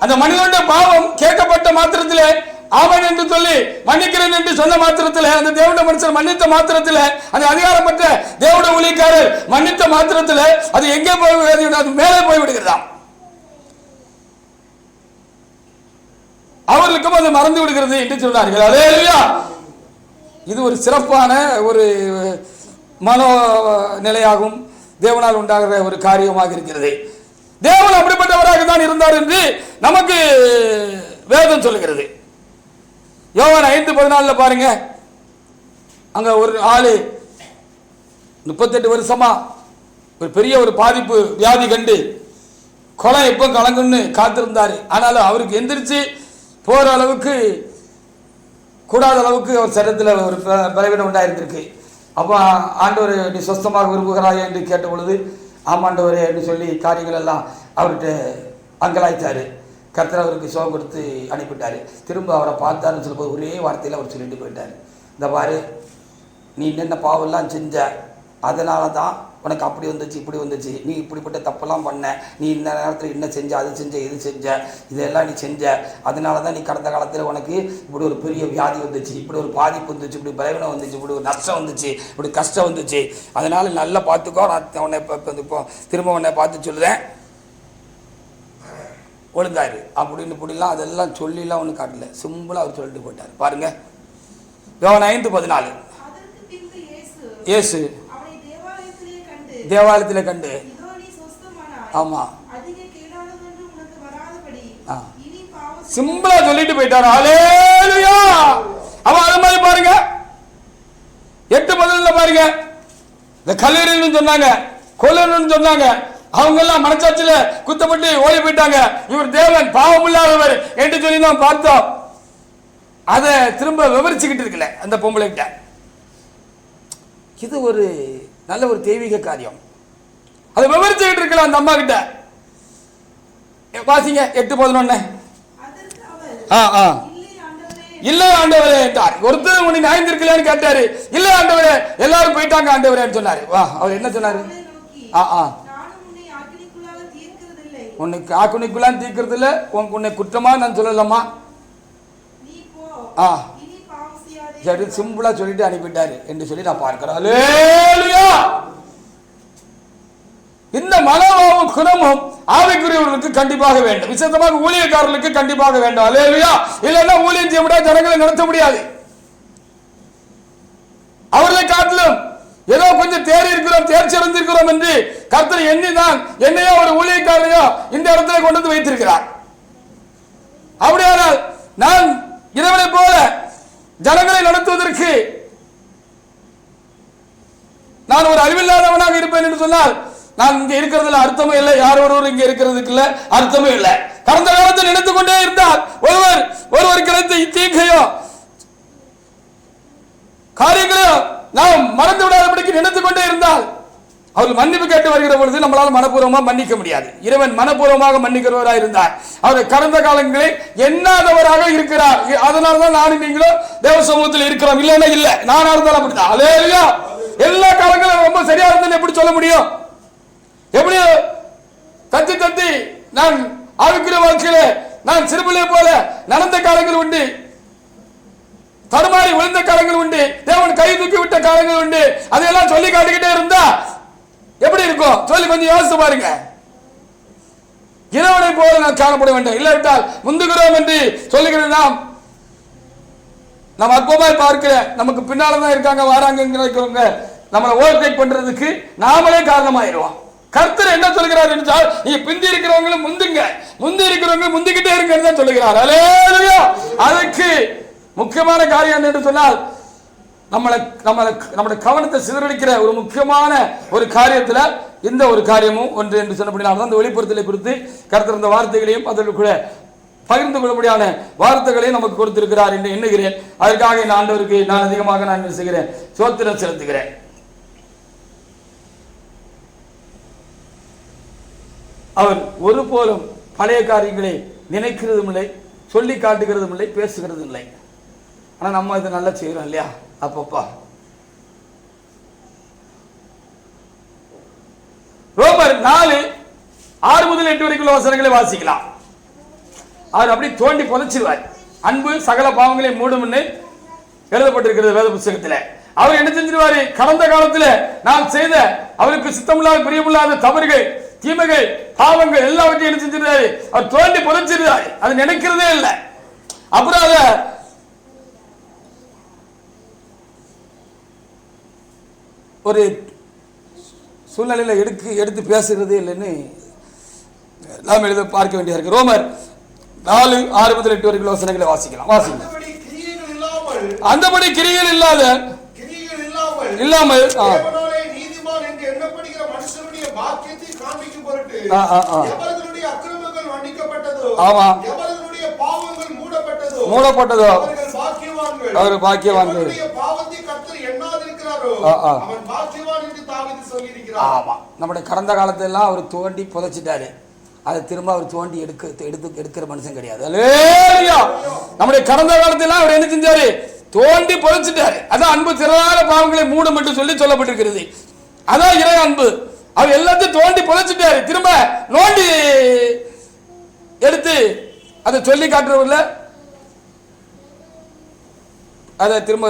அந்த மனிதனுடைய பாவம் கேட்கப்பட்ட மாத்திரத்திலே ஆவன் என்று சொல்லி மன்னிக்கிறேன் என்று சொன்ன மாத்திரத்தில் அந்த தேவனுடைய மனுஷன் மன்னித்த மாத்திரத்தில் அந்த அதிகாரம் பெற்ற தேவனுடைய ஊழியக்காரர் மன்னித்த மாத்திரத்தில் அது எங்கே போய் அது மேலே போய்விடுகிறதாம். அவர்களுக்கும் அது மறந்து விடுகிறது என்று சொன்னார்கள். ஹல்லேலூயா. இது ஒரு சிறப்பான ஒரு மனோ நிலையாகும் தேவனால் உண்டாகிற ஒரு காரியமாக இருக்கிறது. தேவன் அப்படிப்பட்டவராக தான் இருந்தார் என்று நமக்கு வேதம் சொல்லுகிறது. யோவான் 5:14 பாருங்க. அங்க ஒரு ஆளு 38 வருஷமா ஒரு பெரிய ஒரு பாதிப்பு வியாதி கண்டு கொலை எப்போ கலங்குன்னு காத்திருந்தாரு. ஆனாலும் அவருக்கு எந்திரிச்சு போற அளவுக்கு கூடாத அளவுக்கு அவர் சரீரத்தில் ஒரு பலவீனம் உண்டாயிருந்திருக்கு. அப்போ ஆண்டவர் நீ சொஸ்தமாக விரும்புகிறாயா என்று கேட்ட பொழுது ஆமாண்டவரே என்று சொல்லி காரியங்கள் எல்லாம் அவர்கிட்ட அங்கலாய்த்தாரு. கர்த்தர் அவருக்கு சுகம் கொடுத்து அனுப்பிட்டார். திரும்ப அவரை பார்த்தாருன்னு சொல்லும்போது ஒரே வார்த்தையில் அவர் சொல்லிட்டு போயிட்டார், இந்த பாரு நீ என்னென்ன பாவெல்லாம் செஞ்ச, அதனால தான் உனக்கு அப்படி வந்துச்சு இப்படி வந்துச்சு, நீ இப்படிப்பட்ட தப்பெல்லாம் பண்ண, நீ இந்த நேரத்தில் என்ன செஞ்ச, அது செஞ்ச, இது செஞ்ச, இதெல்லாம் நீ செஞ்ச, அதனால தான் நீ கடந்த காலத்தில் உனக்கு இப்படி ஒரு பெரிய வியாதி வந்துச்சு, இப்படி ஒரு பாதிப்பு வந்துச்சு, இப்படி பலவீனம் வந்துச்சு, இப்படி ஒரு நஷ்டம் வந்துச்சு, இப்படி கஷ்டம் வந்துச்சு, அதனால் நல்லா பார்த்துக்கோ, நான் உன்னை இப்போ திரும்ப உன்னை பார்த்து சொல்லுறேன், ஒழுங்காயிரு அப்படின்னு இப்படிலாம் அதெல்லாம் சொல்லிலாம் ஒன்றும் காட்டல, சிம்பிளாக அவர் சொல்லிட்டு போயிட்டார். பாருங்க யோவான் 5:14. இயேசு தேவாலயத்திலே கண்டு ஆமா சிம்பிளா சொல்லிட்டு போயிட்டாரு. ஹல்லேலூயா. அவன் அது மாதிரி பாருங்க 8:11 பாருங்க, இந்த கல்லூரின்னு சொன்னாங்க, கொல்லணும்னு சொன்னாங்க, அவங்க எல்லாம் மனச்சாட்சியில குத்தப்பட்டு ஓடி போயிட்டாங்க. இவர் தேவன் பாவம் இல்லாதவர் என்று சொல்லி தான் பார்த்தோம். அதை திரும்ப விவரிச்சுக்கிட்டு இருக்கல அந்த பொம்பளை கிட்ட. இது ஒரு நல்ல ஒரு தெய்வீக காரியம். அதை விவரிச்சுக்கிட்டு இருக்கலாம் அந்த அம்மா கிட்ட. வாசிங்க 8:11. இல்லை ஆண்டவரே என்றார். ஒருத்தர் உன்னை நியாயந்திருக்கலையான்னு கேட்டாரு. இல்லை ஆண்டவரே, எல்லாரும் போயிட்டாங்க ஆண்டவரேன்னு சொன்னாரு. வா, அவர் என்ன சொன்னாரு? உன்னைக்கு ஆக்குனைக்குள்ளான் தீர்க்கிறது இல்லை, உன்னை குற்றமா நான் சொல்லலாமா? சரி, சிம்பிளா சொல்லிட்டு அனுப்பிட்டாரு என்று சொல்லி நான் பார்க்கிறேன். இந்த மனோபாவம் குணமும் ஆவிக்குரியவர்களுக்கு கண்டிப்பாக வேண்டும். விசேஷமாக ஊழியக்காரர்களுக்கு கண்டிப்பாக வேண்டும். அல்லேலூயா. இல்லைன்னா ஊழியம் செய்ய முடியாது, ஜனங்களை நடத்த முடியாது. அவர்களை காட்டிலும் ஏதோ கொஞ்சம் தேறி இருக்கிறோம், தேர்ச்சி அடைந்திருக்கிறோம் என்று கர்த்தர் எண்ணிதான் என்னையோ ஒரு ஊழியக்காரரையோ இந்த இடத்துல கொண்டு வந்து வைத்திருக்கிறார். அப்படியானால் நான் இறைவனை போல ஜனங்களை நடத்துவதற்கு நான் ஒரு அறிவில்லாதவனாக இருப்பேன் என்று சொன்னால் நான் இங்க இருக்கிறதுல அர்த்தமே இல்லை. யார் ஒருவர் இங்க இருக்கிறதுக்கு இல்ல அர்த்தமே இல்லை. கடந்த காலத்தில் நினைத்துக் கொண்டே இருந்தால் ஒருவர் கிடைத்த தீங்கையோ காரியங்களையோ நாம் மறந்து விடாதபடிக்கு நினைத்துக் கொண்டே இருந்தால் அவர்கள் மன்னிப்பு கேட்டு வருகிற பொழுது நம்மளால் மனப்பூர்வமாக மன்னிக்க முடியாது. இறைவன் மனப்பூர்வமாக மன்னிக்கிறவராக இருந்தார். அவர் கடந்த காலங்களில் எண்ணாதவராக இருக்கிறார். அதனால்தான் நானும் நீங்களும் தேவ சமூகத்தில் இருக்கிறோம். இல்லைன்னா இல்லை, நானா இருந்தாலும் அப்படிதான். அல்லேலூயா. எல்லா காலங்களும் ரொம்ப சரியா இருந்தேன்னு எப்படி சொல்ல முடியும்? எப்படி தத்தி தத்தி நான் ஆவிக்குரிய வாழ்க்கையில நான் சிறுபிள்ளை போல நடந்த காலங்கள் உண்டு, தடுமாறி விழுந்த காலங்கள் உண்டு, தேவன் கை தூக்கி விட்ட காலங்கள் உண்டு. அதையெல்லாம் சொல்லி காட்டிக்கிட்டே இருந்தா எப்படி இருக்கும்? சொல்லி கொஞ்சம் யோசித்து பாருங்க. இறைவனை போல நான் காணப்பட வேண்டும். இல்லாவிட்டால் முந்துகிறோம் என்று சொல்லுகிறது. நாம் அற்பமாய் பார்க்கிற நமக்கு பின்னால்தான் இருக்காங்க, வாராங்க, நம்மளை ஓவர்டேக் பண்றதுக்கு நாமளே காரணமாயிருவோம். கர்த்தர் என்ன சொல்கிறார் என்றால், நீங்க பிந்தி இருக்கிறவங்களும் முந்துங்க, முந்தி இருக்கிறவங்க முந்திக்கிட்டே இருங்க சொல்லுகிறார். அல்லேலூயா. அதுக்கு முக்கியமான காரியம் என்று சொன்னால் நம்முடைய கவனத்தை சிதறடிக்கிற ஒரு முக்கியமான ஒரு காரியத்துல இந்த ஒரு காரியமும் ஒன்று என்று சொன்னபடினால் அந்த வெளிப்படுத்தலை குறித்து கர்த்தர் இந்த வார்த்தைகளையும் அதற்குள்ள பகிர்ந்து கொள்ளப்படியான வார்த்தைகளையும் நமக்கு கொடுத்திருக்கிறார் என்று எண்ணுகிறேன். அதற்காக இந்த ஆண்டவருக்கு நான் அதிகமாக நான் என்ன செய்கிறேன்? ஸ்தோத்திரம் செலுத்துகிறேன். அவர் ஒருபோதும் பழைய காரியங்களை நினைக்கிறதும் இல்லை, சொல்லி காட்டுகிறதும் இல்லை, பேசுகிறதும் இல்லை. ஆனா நம்ம இதை நல்லா செய்யறோம் இல்லையா? அப்பப்பா ரோமர் 4:6 முதல் 8 வரைக்குள்ள வசனங்களை வாசிக்கலாம். அவர் அப்படி தோண்டி புதைச்சிருவார். அன்பு சகல பாவங்களை மூடும்னு எழுதப்பட்டிருக்கிறது வேத புத்தகத்தில். அவர் என்ன செஞ்சிருவாரு? கடந்த காலத்தில் நாம் செய்த அவருக்கு சித்தமில்லாத பிரியமில்லாத தவறுகள், தீமைகள், பாவங்கள் எல்லாவற்றையும் என்ன செஞ்சிருந்தாரு? அவர் தோண்டி புதைச்சிருந்தாரு. அது நினைக்கிறதே இல்லை. அப்புறம் அத ஒரு சூழ்நிலையில எடுத்து பேசுறதே இல்லைன்னு நாம் எழுத பார்க்க வேண்டிய இருக்கு. ரோமர் 4:6 முதல் 8 வரைக்கும் வசனங்களை வாசிக்கலாம். அந்தபடி கிரியைகள் இல்லாமல் நீதிமான் என்று எண்ணப்படுகிற மனுஷனுடைய பாக்கியத்தை காண்பிக்கும் பொருட்டு எவர்களுடைய அக்கிரமங்கள் மன்னிக்கப்பட்டதோ, எவர்களுடைய பாவங்கள் மூடப்பட்டதோ அவர் பாக்கியவான்கள். பாவத்தை கர்த்தர் எண்ணாதிருக்கிறாரோ அவன் பாக்கியவான் என்று தாவீது சொல்லியிருக்கிறார். ஆமா, நம்முடைய கடந்த காலத்தெல்லாம் அவர் தோண்டி புதைச்சிட்டாரு. அதை திரும்ப அவர் தோண்டி எடுக்கிற மனுஷன் கிடையாது. அல்லேலூயா. நம்முடைய கடந்த காலத்தெல்லாம் அவர் என்ன செஞ்சாரு? தோண்டி புதைச்சிட்டாரு. அதான் அன்பு திரளான பாவங்களை மூடும் என்று சொல்லி சொல்லப்பட்டிருக்கிறது. அதான் இறை அன்பு. அவர் எல்லாத்தையும் தோண்டி புதைச்சிட்டாரு. திரும்ப நோண்டி எடுத்து அதை சொல்லி காட்டுறவர்ல அதை திரும்ப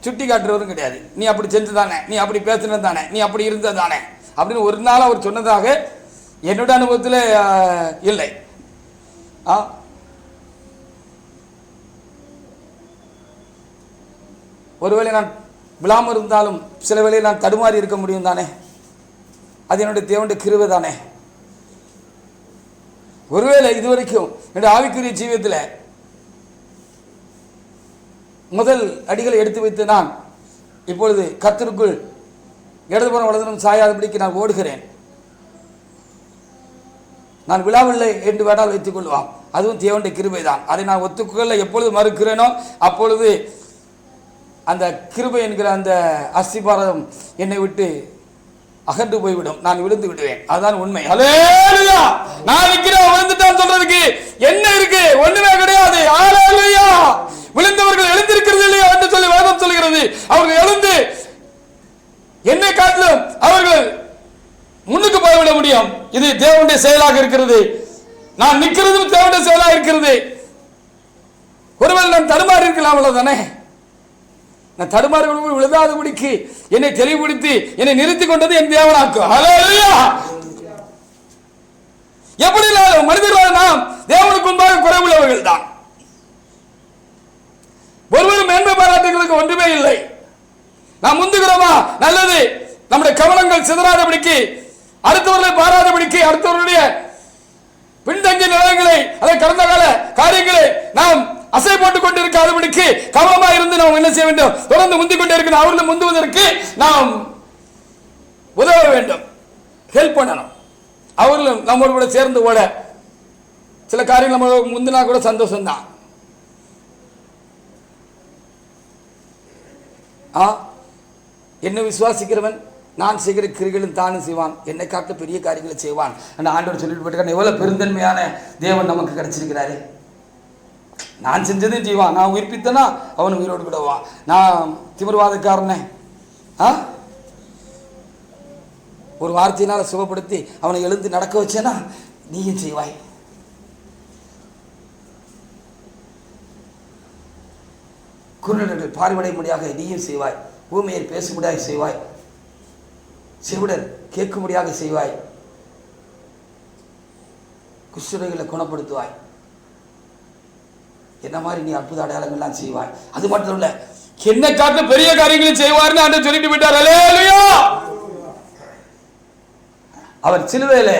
சுட்டி காட்டுறவரும் கிடையாது. நீ அப்படி செஞ்சுதானே, நீ அப்படி பேசுனது தானே, நீ அப்படி இருந்தது தானே அப்படின்னு ஒரு நாள் அவர் சொன்னதாக என்னோட அனுபவத்தில் இல்லை. ஒருவேளை நான் விழாமல் இருந்தாலும் சில வேளையில் நான் தடுமாறி இருக்க முடியும் தானே. அது என்னுடைய தேவனுடைய கிருபை தானே. ஒருவேளை இதுவரைக்கும் என்னுடைய ஆவிக்குரிய ஜீவியத்தில் முதல் அடிகளை எடுத்து வைத்து நான் இப்பொழுது கர்த்தருக்குள் இடதுபுறம் வலதுபுறம் சாயாதபடிக்கு நான் ஓடுகிறேன். நான் விழாவில்லை என்று வேண்டால் வைத்துக் கொள்வான். அதுவும் தேவனுடைய கிருபை தான். அதை நான் ஒத்துக்கொள்ள எப்பொழுது மறுக்கிறேனோ அப்பொழுது அந்த கிருபை என்கிற அந்த அஸ்திபாரம் என்னை விட்டு அகன்று போய்விடும், நான் விழுந்து விடுவேன். அதுதான் உண்மை. ஹல்லேலூயா. நான் நிக்கிறேன் விழுந்துட்டான் சொல்றதுக்கு என்ன இருக்கு? ஒண்ணுமே கிடையாது. ஹல்லேலூயா. விழுந்தவர்கள் எழுந்திருக்கிறது இல்லையா என்று சொல்லி வேதம் சொல்கிறது. அவர்கள் எழுந்து என்னை காட்டிலும் அவர்கள் முன்னுக்கு போய்விட முடியும். இது தேவனுடைய செயலாக இருக்கிறது. நான் நிக்கிறதும் தேவனுடைய செயலாக இருக்கிறது. ஒருவேளை நான் தடுமாறி இருக்கலாம், அவ்வளவுதானே. நான் தடுமாறி விழுதாதபடிக்கு என்னை தெளிவுபடுத்தி என்னை நிறுத்திக் கொண்டது என் தேவனாக்கும். ஹல்லேலூயா. எப்படி மனிதர்களால் நாம் தேவனுக்கு முன்பாக குறைவுள்ளவர்கள் தான். ஒருவரும் மேன்மை பாராட்டுகளுக்கு ஒன்றுமே இல்லை. நாம் முந்துகிறோமா? நல்லது. நம்முடைய கவனங்கள் சிதறாதபடிக்கு, அடுத்தவர்களை பாராதபடிக்கு, அடுத்தவர்களுடைய பின்தங்கிய நிலையங்களை, அதை கடந்த கால காரியங்களை நாம் அசை போட்டுக் கொண்டிருக்காதபடிக்கு கவனமாக இருந்து நாம் என்ன செய்ய வேண்டும்? தொடர்ந்து முந்திக் கொண்டே இருக்கணும். அவர்களை முந்துவதற்கு நாம் உதவ வேண்டும், ஹெல்ப் பண்ணணும். அவர்களும் நம்மோடு கூட சேர்ந்து ஓட சில காரியங்கள் நம்ம முந்தினா கூட சந்தோஷம் தான். என்ன விசுவாசிக்கிறவன் நான் செய்கிற கிரிகளும் தானும் செய்வான், என்னை காட்ட பெரிய காரியங்களை செய்வான் அந்த ஆண்டவர் சொல்லிட்டு போயிட்டு எவ்வளவு பெருந்தன்மையான தேவன் நமக்கு கிடைச்சிருக்கிறாரு. நான் செஞ்சதையும் செய்வான், நான் உயிர்ப்பித்தனா அவன் உயிரோடு விடுவான். நான் திமிர்வாதக்காரனே ஒரு வார்த்தையினால சுகப்படுத்தி அவனை எழுந்து நடக்க வச்சேனா நீயும் செய்வாய். குருடர்கள் பார்வையடையும்படியாக நீயும் செய்வாய். ஊமையர் பேசும்படியாக செய்வாய். செவிடர் கேட்கும்படியாக செய்வாய். குஷ்டரோகிகளை குணப்படுத்துவாய். என்ன மாதிரி நீ அற்புத அடையாளங்கள்லாம் செய்வாய். அது மட்டும் இல்ல, என்ன காட்ட பெரிய காரியங்களை செய்வார்னு ஆண்டவர் சொல்லிட்டு விட்டார். ஹல்லேலூயா. அவர் சிலுவையில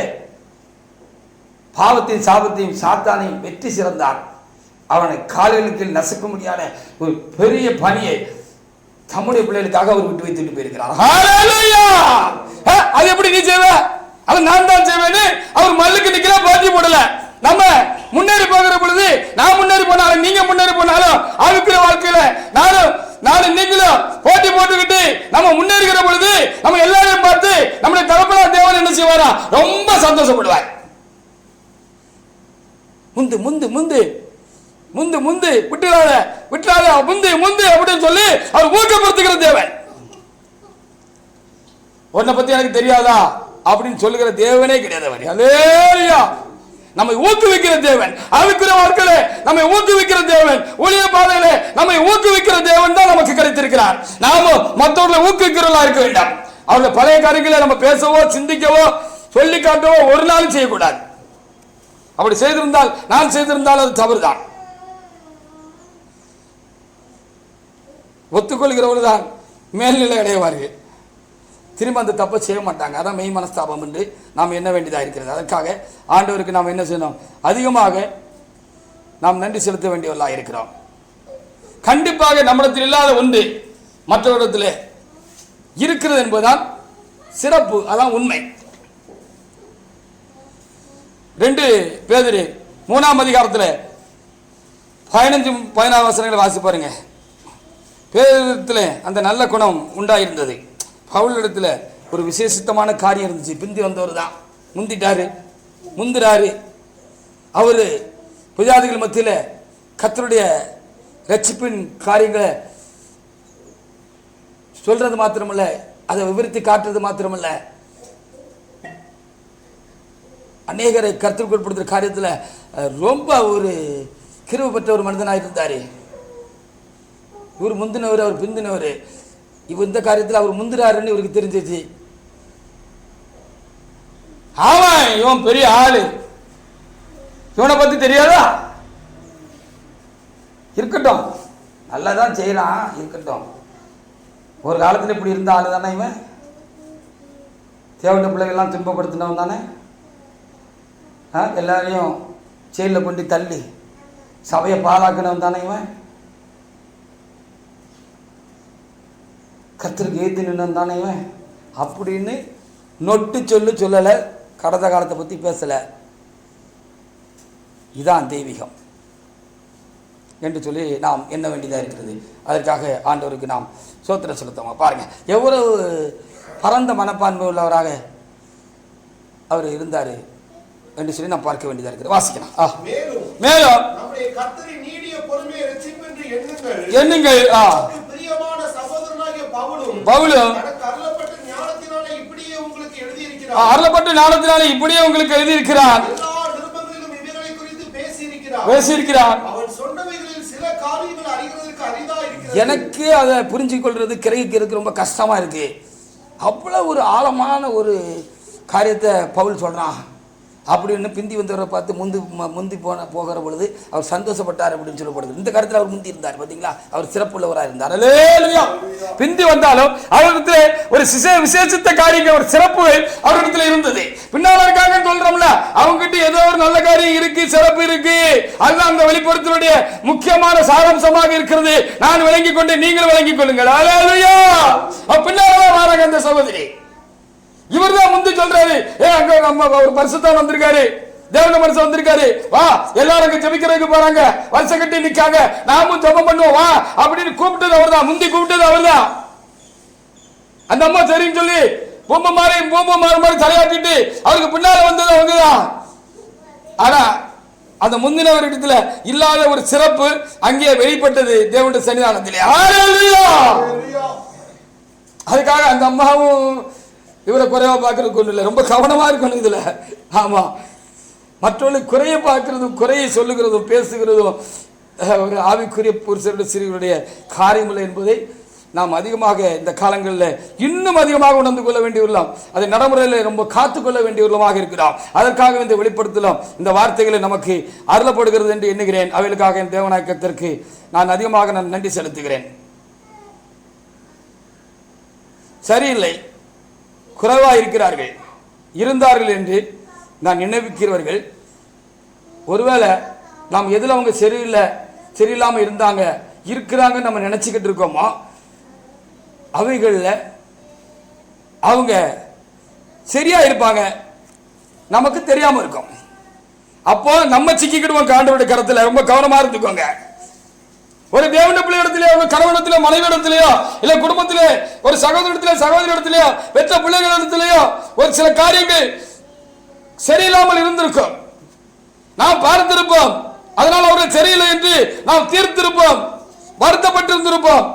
பாவத்தையும் சாபத்தையும் சாத்தானையும் வெற்றி சிறந்தார். அவனை கால்களுக்கு நசுக்க முடியாத ஒரு பெரிய பணியை தம்முடைய பிள்ளைகளுக்காக அவர் விட்டு வைத்துட்டு போயிருக்கிறார். ஹல்லேலூயா. அது எப்படி நீ செய்வ? அது நான் தான் செய்வேன்னு அவர் மல்லுக்கு நிக்கிற பாத்தி போடல. நம்ம முன்னேறி போகிற பொழுது, நான் முன்னேறி போனாலும் நீங்க முன்னேறி போனாலும் ஆவிக்குரிய வாழ்க்கையில நானும் நீங்களும் போட்டி போட்டுக்கிட்டு நம்ம முன்னேறுகிற பொழுது நம்ம எல்லாரையும் பார்த்து நம்முடைய தகப்பனார் தேவன் என்ன செய்வாரா? ரொம்ப சந்தோஷப்படுவார். முந்து முந்து முந்து முந்து முந்து விட்டுறாத விட்டுறாத முந்து முந்து அப்படின்னு சொல்லி அவர் ஊக்கப்படுத்துகிற தேவன். உன்னை பத்தி எனக்கு தெரியாதா அப்படின்னு சொல்லுகிற தேவனே கிடையாது. ஹல்லேலூயா. நம்மை ஊக்குவிக்கிற தேவன், ஆவிக்குரிய வாழ்க்கையில நம்மை ஊக்குவிக்கிற தேவன், ஊழிய பாதையில நம்மை ஊக்குவிக்கிற தேவன் தான் நமக்கு கிடைத்திருக்கிறார். நாம மற்றவர்களை ஊக்குவிக்கிறவர்களா இருக்க வேண்டாம். அவருடைய பழைய காரியங்களை நம்ம பேசவோ சிந்திக்கவோ சொல்லி காட்டவோ ஒரு நாளும் செய்யக்கூடாது. அப்படி செய்திருந்தால், நான் செய்திருந்தால் அது தவறுதான். ஒத்துக்கொள்கிறவர்கள் தான் மேல்நிலை அடைவார்கள். திரும்ப அந்த தப்பை செய்ய மாட்டாங்க. அதான் மெய் மனஸ்தாபம் என்று நாம் என்ன வேண்டியதாக இருக்கிறது. அதற்காக ஆண்டவருக்கு நாம் என்ன செய்யணும்? அதிகமாக நாம் நன்றி செலுத்த வேண்டியவர்களாக இருக்கிறோம். கண்டிப்பாக நம்மிடத்தில் இல்லாத ஒன்று மற்றவரிடத்தில் இருக்கிறது என்பதுதான் சிறப்பு. அதான் உண்மை. 2 பேதுரு 3ஆம் அதிகாரத்தில் 15-16 வசனங்களை வாசி பாருங்க. பேதுருவிடத்தில் அந்த நல்ல குணம் உண்டாயிருந்தது. பவுலிடத்தில் ஒரு விசேஷித்தமான காரியம் இருந்துச்சு. பிந்தி வந்தவர் தான், முந்திட்டாரு, முந்துறாரு. அவர் புஜாதிகள் மத்தியில் கர்த்தருடைய ரட்சிப்பின் காரியங்களை சொல்றது மாத்திரமல்ல, அதை விவரித்து காட்டுறது மாத்திரமல்ல, அநேகரை கர்த்தருக்கு உட்படுத்துகிற காரியத்தில் ரொம்ப ஒரு கிருபை பெற்ற ஒரு மனிதனாக இருந்தார். இவர் முந்தினவர், அவர் பிந்தினவர். இவர் இந்த காரியத்தில் அவர் முந்துறாருன்னு இவருக்கு தெரிஞ்சிச்சு. ஆமாம், இவன் பெரிய ஆளு, இவனை பத்தி தெரியாதா? இருக்கட்டும், நல்லதான் செய்யறான், இருக்கட்டும். ஒரு காலத்தில் இப்படி இருந்த ஆளு தானே இவன். தேவண்ட பிள்ளைகள்லாம் துன்பப்படுத்தினவன் தானே. எல்லாரையும் செயலில் கொண்டு தள்ளி சபையை பாழாக்கினவன் தானே இவன். கர்த்தருக்கு ஏத்து நின்னவன் தானே இவன். அப்படின்னு நொட்டு சொல்லலை, கடந்த காலத்தை பற்றி பேசலை. இதான் தெய்வீகம் என்று சொல்லி நாம் எண்ண வேண்டியதாக இருக்கிறது. அதற்காக ஆண்டவருக்கு நாம் சோத்திரம் செலுத்தோமா? பாருங்க, எவ்வளவு பரந்த மனப்பான்மை உள்ளவராக அவர் இருந்தார் என்று சொல்லி நான் பார்க்க வேண்டியதாக இருக்குது. வாசிக்கலாம். மேலும் நம்முடைய கர்த்தரின் நீடிய பொறுமையை இரட்சிப்பு என்று எண்ணுங்கள். பிரியமான சகோதரனாகிய பவுலும் அருளப்பட்ட ஞானத்தினாலே இப்படியே உங்களுக்கு எழுதியிருக்கிறார். அருளப்பட்ட ஞானத்தினாலே இப்படியே உங்களுக்கு எழுதியிருக்கிறார். எல்லா நிருபங்களிலும் இவைகளை குறித்து பேசியிருக்கிறார். அவன் சொன்னவைகளில் சில காரியங்கள் அறிகிறதுக்கு அரிதா இருக்கிறது. எனக்கு அதை புரிஞ்சு கொள்றது கிரகிக்கிறதுக்கு ரொம்ப கஷ்டமா இருக்கு. அவ்வளவு ஒரு ஆழமான ஒரு காரியத்தை பவுல் சொல்றான் அப்படின்னு பிந்தி வந்தவரை பார்த்து முந்தி போகிற பொழுது அவர் சந்தோஷப்பட்டார் அப்படின்னு சொல்லப்படுது. இந்த காலத்தில் அவர் முந்தி இருந்தார் பார்த்தீங்களா, அவர் சிறப்புள்ளவராக இருந்தார். அல்லேலூயா. பிந்தி வந்தாலும் அவரிடத்துல ஒரு விசேஷித்த காரியங்கள் ஒரு சிறப்பு அவரிடத்துல இருந்தது. பின்னால் இருக்காங்க சொல்றோம்ல, அவங்க கிட்ட ஏதோ ஒரு நல்ல காரியம் இருக்கு, சிறப்பு இருக்கு. அதுதான் அந்த வெளிப்படுத்தலுடைய முக்கியமான சாராம்சமாக இருக்கிறது. நான் விளங்கிக் கொண்டு நீங்கள் விளங்கிக் கொள்ளுங்கள். அல்லேலூயா. பின்னால்தான் வராங்க அந்த சகோதரி. இவர் தான் முந்தி சொல்றாரு, அங்க நம்ம ஒரு பரிசுத்தான் வந்திருக்காரு, தேவன மனுஷன் வந்திருக்காரு, வா எல்லாரும் ஜெபிக்கிறதுக்கு போறாங்க, வருஷம் கட்டி நிக்காங்க, நாமும் ஜெபம் பண்ணுவோம் வா அப்படின்னு கூப்பிட்டது அவர் தான், முந்தி கூப்பிட்டது அவர் தான். அந்த அம்மா சரின்னு சொல்லி பூம்பு மாறி தலையாட்டிட்டு அவருக்கு பின்னால வந்தது அவங்க தான். ஆனா அந்த முந்தினவர் இடத்துல இல்லாத ஒரு சிறப்பு அங்கே வெளிப்பட்டது தேவனுடைய சன்னிதானத்திலே. அதுக்காக அந்த அம்மாவும் இவரை குறைவா பார்க்கறது கொண்டு இல்லை, ரொம்ப கவனமா இருக்கணும் இதுல. ஆமா, மற்றவர்களுக்கு குறைய பார்க்கறதும் குறையை சொல்லுகிறதும் பேசுகிறதும் ஒரு ஆவிக்குரிய புருஷருடைய சிறுவருடைய காரியமில்லை என்பதை நாம் அதிகமாக இந்த காலங்களில் இன்னும் அதிகமாக உணர்ந்து கொள்ள வேண்டியுள்ளோம். அதை நடைமுறையில் ரொம்ப காத்துக்கொள்ள வேண்டியுள்ளமாக இருக்கிறோம். அதற்காக இந்த வெளிப்படுத்தலாம் இந்த வார்த்தைகளை நமக்கு அருளப்படுகிறது என்று எண்ணுகிறேன். அவைகளுக்காக என் தேவநாயகத்திற்கு நான் அதிகமாக நன்றி செலுத்துகிறேன். சரியில்லை, குறைவாக இருக்கிறார்கள், இருந்தார்கள் என்று நான் நினைவிக்கிறவர்கள், ஒருவேளை நாம் எதில் அவங்க சரியில்லாமல் இருந்தாங்க இருக்கிறாங்கன்னு நம்ம நினச்சிக்கிட்டு இருக்கோமோ அவைகளில் அவங்க சரியா இருப்பாங்க, நமக்கு தெரியாமல் இருக்கும். அப்போ நம்ம சிக்கிக்கிடுவோம் ஆண்டவருடைய கரத்தில். ரொம்ப கவனமாக இருந்துக்கோங்க. ஒரு தேவனுடைய பிள்ளை இடத்திலேயோ, ஒரு கணவனிடத்திலோ, மனைவி இடத்திலேயோ, இல்ல குடும்பத்திலே ஒரு சகோதரி இடத்திலேயோ, பெற்ற பிள்ளைகள் இடத்திலேயோ ஒரு சில காரியங்கள் சரியில்லாமல் இருந்திருக்கும். நாம் பார்த்திருப்போம், அதனால் அவர்கள் சரியில்லை என்று நாம் தீர்த்திருப்போம், வருத்தப்பட்டிருந்திருப்போம்.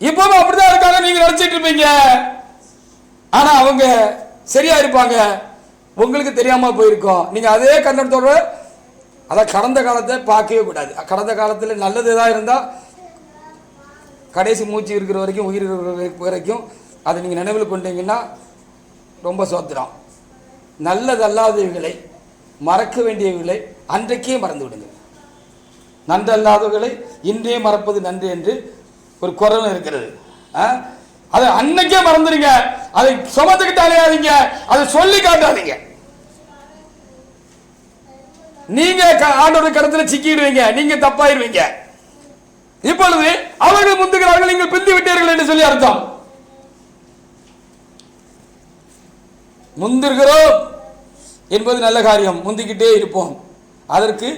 இப்பவும் அப்படிதான் இருக்காங்க நீங்க நினைச்சிட்டு இருப்பீங்க. ஆனா அவங்க சரியா இருப்பாங்க, உங்களுக்கு தெரியாம போயிருக்கோம். நீங்க அதே கண்ணத்தோட அதான் கடந்த காலத்தை பார்க்கவே கூடாது. கடந்த காலத்தில் நல்லது ஏதாவது இருந்தால் கடைசி மூச்சு இருக்கிற வரைக்கும், உயிர் இருக்கிற வரைக்கும் அதை நீங்கள் நினைவில் கொண்டீங்கன்னா ரொம்ப சோத்திரம். நல்லதல்லாதவைகளை மறக்க வேண்டியவைகளை அன்றைக்கே மறந்து விடுங்க. நன்றல்லாதவர்களை இன்றே மறப்பது நன்று என்று ஒரு குரல் இருக்கிறது. அதை அன்னைக்கே மறந்துடுங்க. அதை சுமந்துக்கிட்டு அலையாதீங்க, அதை சொல்லி காட்டாதீங்க. நீங்க ஆண்டவருடைய கருத்துல சிக்கிடுவீங்க, நீங்க தப்பாயிருவீங்க. இப்பொழுது அவர்கள் முந்துகிறார்கள், நீங்கள் பிந்தி விட்டீர்கள் என்று சொல்லி அர்த்தம். முந்திருக்கிறோம் என்பது நல்ல காரியம், முந்திக்கிட்டே இருப்போம். அதற்கு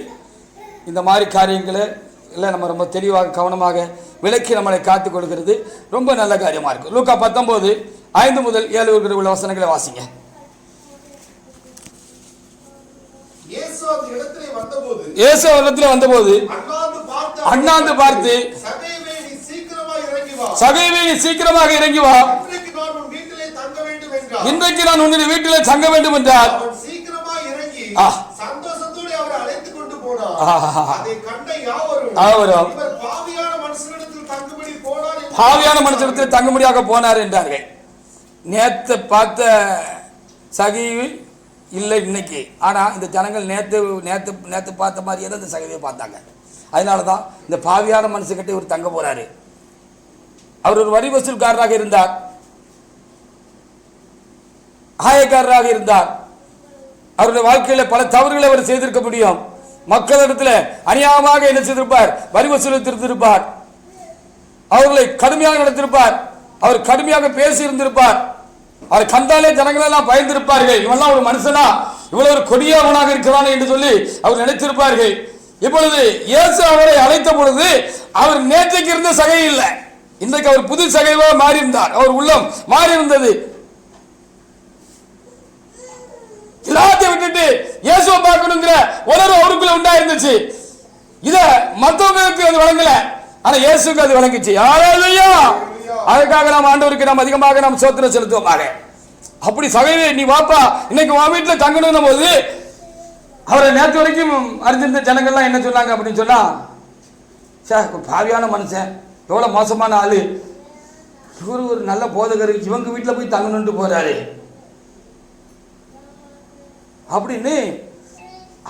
இந்த மாதிரி காரியங்களை இல்லை நம்ம ரொம்ப தெளிவாக கவனமாக விளக்கி நம்மளை காத்துக் கொடுக்கிறது ரொம்ப நல்ல காரியமா இருக்கும். லூக்கா 19:5 முதல் 7 உள்ள வசனங்களை வாசிங்க. இயேசு இடத்திலே வந்தபோது அண்ணாந்து பார்த்து, சகைவே நீ சீக்கிரமாக இறங்கி வா, இன்றைக்கு நான் உன்னுடைய வீட்டிலே தங்க வேண்டும் என்றார். பாவியான மனுஷனிடத்தில் தங்கும்படியாக போனார் என்றார்கள். நேத்து பார்த்த சகைவு இல்லை இன்னைக்கு. ஆனால் இந்த ஜனங்கள் நேற்று பார்த்த மாதிரியே தான் இந்த சகைவை பார்த்தாங்க. அதனால தான் இந்த பாவியான மனுஷங்கிட்ட இவர் தங்க போறாரு. அவர் ஒரு வரி வசூல்காரராக இருந்தார், ஆயக்காரராக இருந்தார். அவருடைய வாழ்க்கையில் பல தவறுகளை அவர் செய்திருக்க முடியும். மக்களிடத்தில் அநியாயமாக என்ன செய்திருப்பார், வரி வசூலித்திருப்பார், அவர்களை கடுமையாக நடத்திருப்பார், அவர் கடுமையாக பேசி இருந்திருப்பார். அவர் கண்டாலே ஜனங்கள் எல்லாம் பயந்திருப்பார்கள், இவெல்லாம் ஒரு மனுஷனா, இவ்வளவு ஒரு கொடியவனாக இருக்கிறான் என்று சொல்லி அவர் நினைத்திருப்பார்கள். இப்பொழுது இயேசு அவரை அழைத்த பொழுது அவர் நேற்றைக்கு இருந்த சகை இல்லை, இன்றைக்கு அவர் புது சகைவா மாறி இருந்தார். அவர் உள்ளம் மாறி இருந்தது. எல்லாத்தையும் விட்டுட்டு இயேசுவை பார்க்கணுங்கிற உணர்வு அவருக்குள்ள உண்டா இருந்துச்சு. இத மற்றவங்களுக்கு அது வழங்கல, ஆனா இயேசுக்கு அது வழங்கிச்சு. ஹல்லேலூயா. அதுக்காக நாம் ஆண்டவருக்கு நாம் அதிகமாக நாம் ஸ்தோத்திரம் செலுத்துவோமாக. அப்படி சகைவே நீ வாப்பா இன்னைக்கு உன் வீட்டில் தங்கணும் போது அவரை நேற்று வரைக்கும் அறிஞ்சிருந்த ஜனங்கள்லாம் என்ன சொன்னாங்க அப்படின்னு சொன்னா, சார் பாவியான மனுஷன், எவ்வளவு மோசமான ஆளு, இவரு ஒரு நல்ல போதகர், இவங்க வீட்டில் போய் தங்கணும்னு போறாரு அப்படின்னு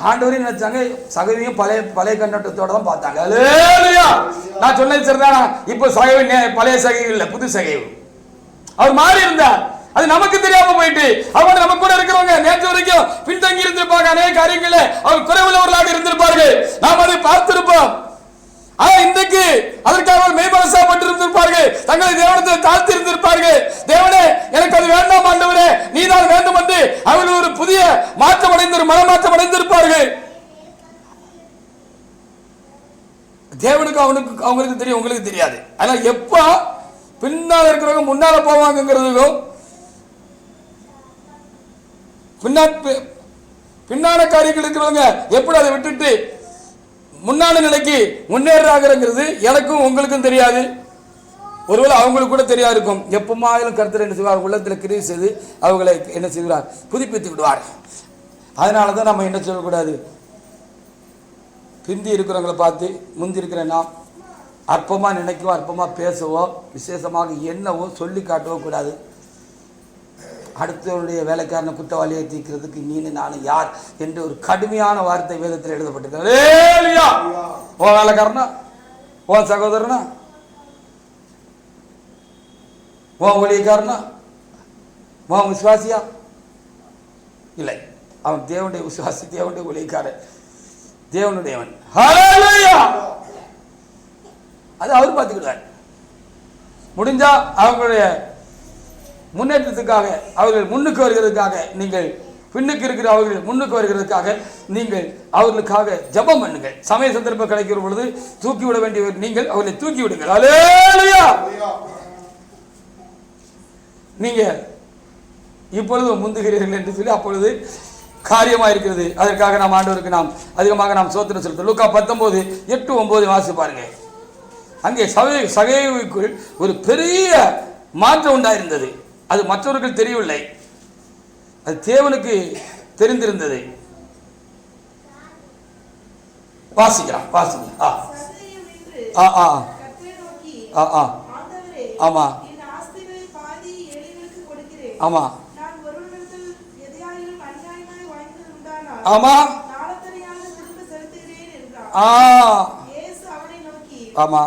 ஆண்டவரையும் நினைச்சாங்க. சகைவையும் பழைய பழைய கண்ணோட்டத்தோட தான் பார்த்தாங்க. ஹல்லேலூயா. நான் சொன்னது சரிதானா? இப்போ சகைவை பழைய சகைவு இல்லை, புது சகைவு. அவர் மாறி இருந்தார். அது நமக்கு தெரியாம போயிட்டு அவங்க நம்ம கூட இருக்கிறவங்க நேற்று வரைக்கும் பின்தங்கி இருந்திருப்பாங்க. அநேக காரியங்கள அவர் குறைவுள்ளவர்களாக இருந்திருப்பார்கள். நாம் அதை பார்த்திருப்போம். ஆனா இன்றைக்கு அதற்காக மெய்மனசாப்பட்டு இருந்திருப்பார்கள். தங்களை தேவனத்தை தாழ்த்தி இருந்திருப்பார்கள். தேவனே எனக்கு அது வேண்டாம் ஆண்டவரே, நீதான் வேண்டும் என்று அவர்கள் ஒரு புதிய மாற்றம் அடைந்து மனமாற்றம் அடைந்திருப்பார்கள். தேவனுக்கு அவங்களுக்கு தெரியும், உங்களுக்கு தெரியாது. ஆனா எப்ப பின்னால் இருக்கிறவங்க முன்னால போவாங்கிறதுக்கும் பின்னான காரியங்கள் இருக்கிறவங்க எப்படி அதை விட்டுட்டு முன்னாடி நிலைக்கு முன்னேறாங்கிறது எனக்கும் உங்களுக்கும் தெரியாது. ஒருவேளை அவங்களுக்கு கூட தெரியாது இருக்கும். எப்பமாயிலும் கர்த்தர் என்ன செய்வார், உள்ளத்தில் கிரியை செய்து அவங்களை என்ன செய்வார், புதுப்பித்து விடுவார். அதனால தான் நம்ம என்ன சொல்லக்கூடாது, பிந்தி இருக்கிறவங்களை பார்த்து முந்தி இருக்கிற நாம் அற்பமா நினைக்கவோ அற்பமா பேசவோ விசேஷமாக என்னவோ சொல்லி காட்டவோ கூடாது. அடுத்தவருடைய வேலைக்காரனை குற்றவாளியை தீர்க்கிறதுக்கு நீனு நானும் யார் என்று ஒரு கடுமையான வார்த்தை வேதத்தில் எழுதப்பட்டிருக்கிறது. உன் வேலைக்காரனா, உன் சகோதரனா, உன் ஊழியக்காரனா, உன் விசுவாசியா? இல்லை, அவன் தேவனுடைய விசுவாசி, தேவனுடைய ஊழியக்காரன், தேவனுடையவன். அது அவர் பார்த்துக்கிடுவார். முடிஞ்சா அவங்களுடைய முன்னேற்றத்துக்காக, அவர்கள் முன்னுக்கு வருகிறதுக்காக, நீங்கள் பின்னுக்கு இருக்கிற அவர்கள் முன்னுக்கு வருகிறதுக்காக நீங்கள் அவர்களுக்காக ஜெபம் பண்ணுங்கள். சமய சந்தர்ப்பம் கிடைக்கிற பொழுது தூக்கி விட வேண்டியவர் நீங்கள் அவர்களை தூக்கி விடுங்கள். அல்லேலூயா. நீங்க இப்பொழுது முந்துகிறீர்கள் என்று சொல்லி அப்பொழுது காரியமாக இருக்கிறது. அதற்காக நாம் ஆண்டவருக்கு நாம் அதிகமாக நாம் ஸ்தோத்திரம் செலுத்துவோம். லூக்கா 19:8-9 வாசி பாருங்க. அங்கே சகைவுக்குள் ஒரு பெரிய மாற்றம் உண்டாயிருந்தது. அது மற்றவர்கள் தெரியவில்லை, அது தேவனுக்கு தெரிந்திருந்தது. வாசிக்கலாம், வாசிக்கலாம். ஆமா ஆமா ஆமா ஆமா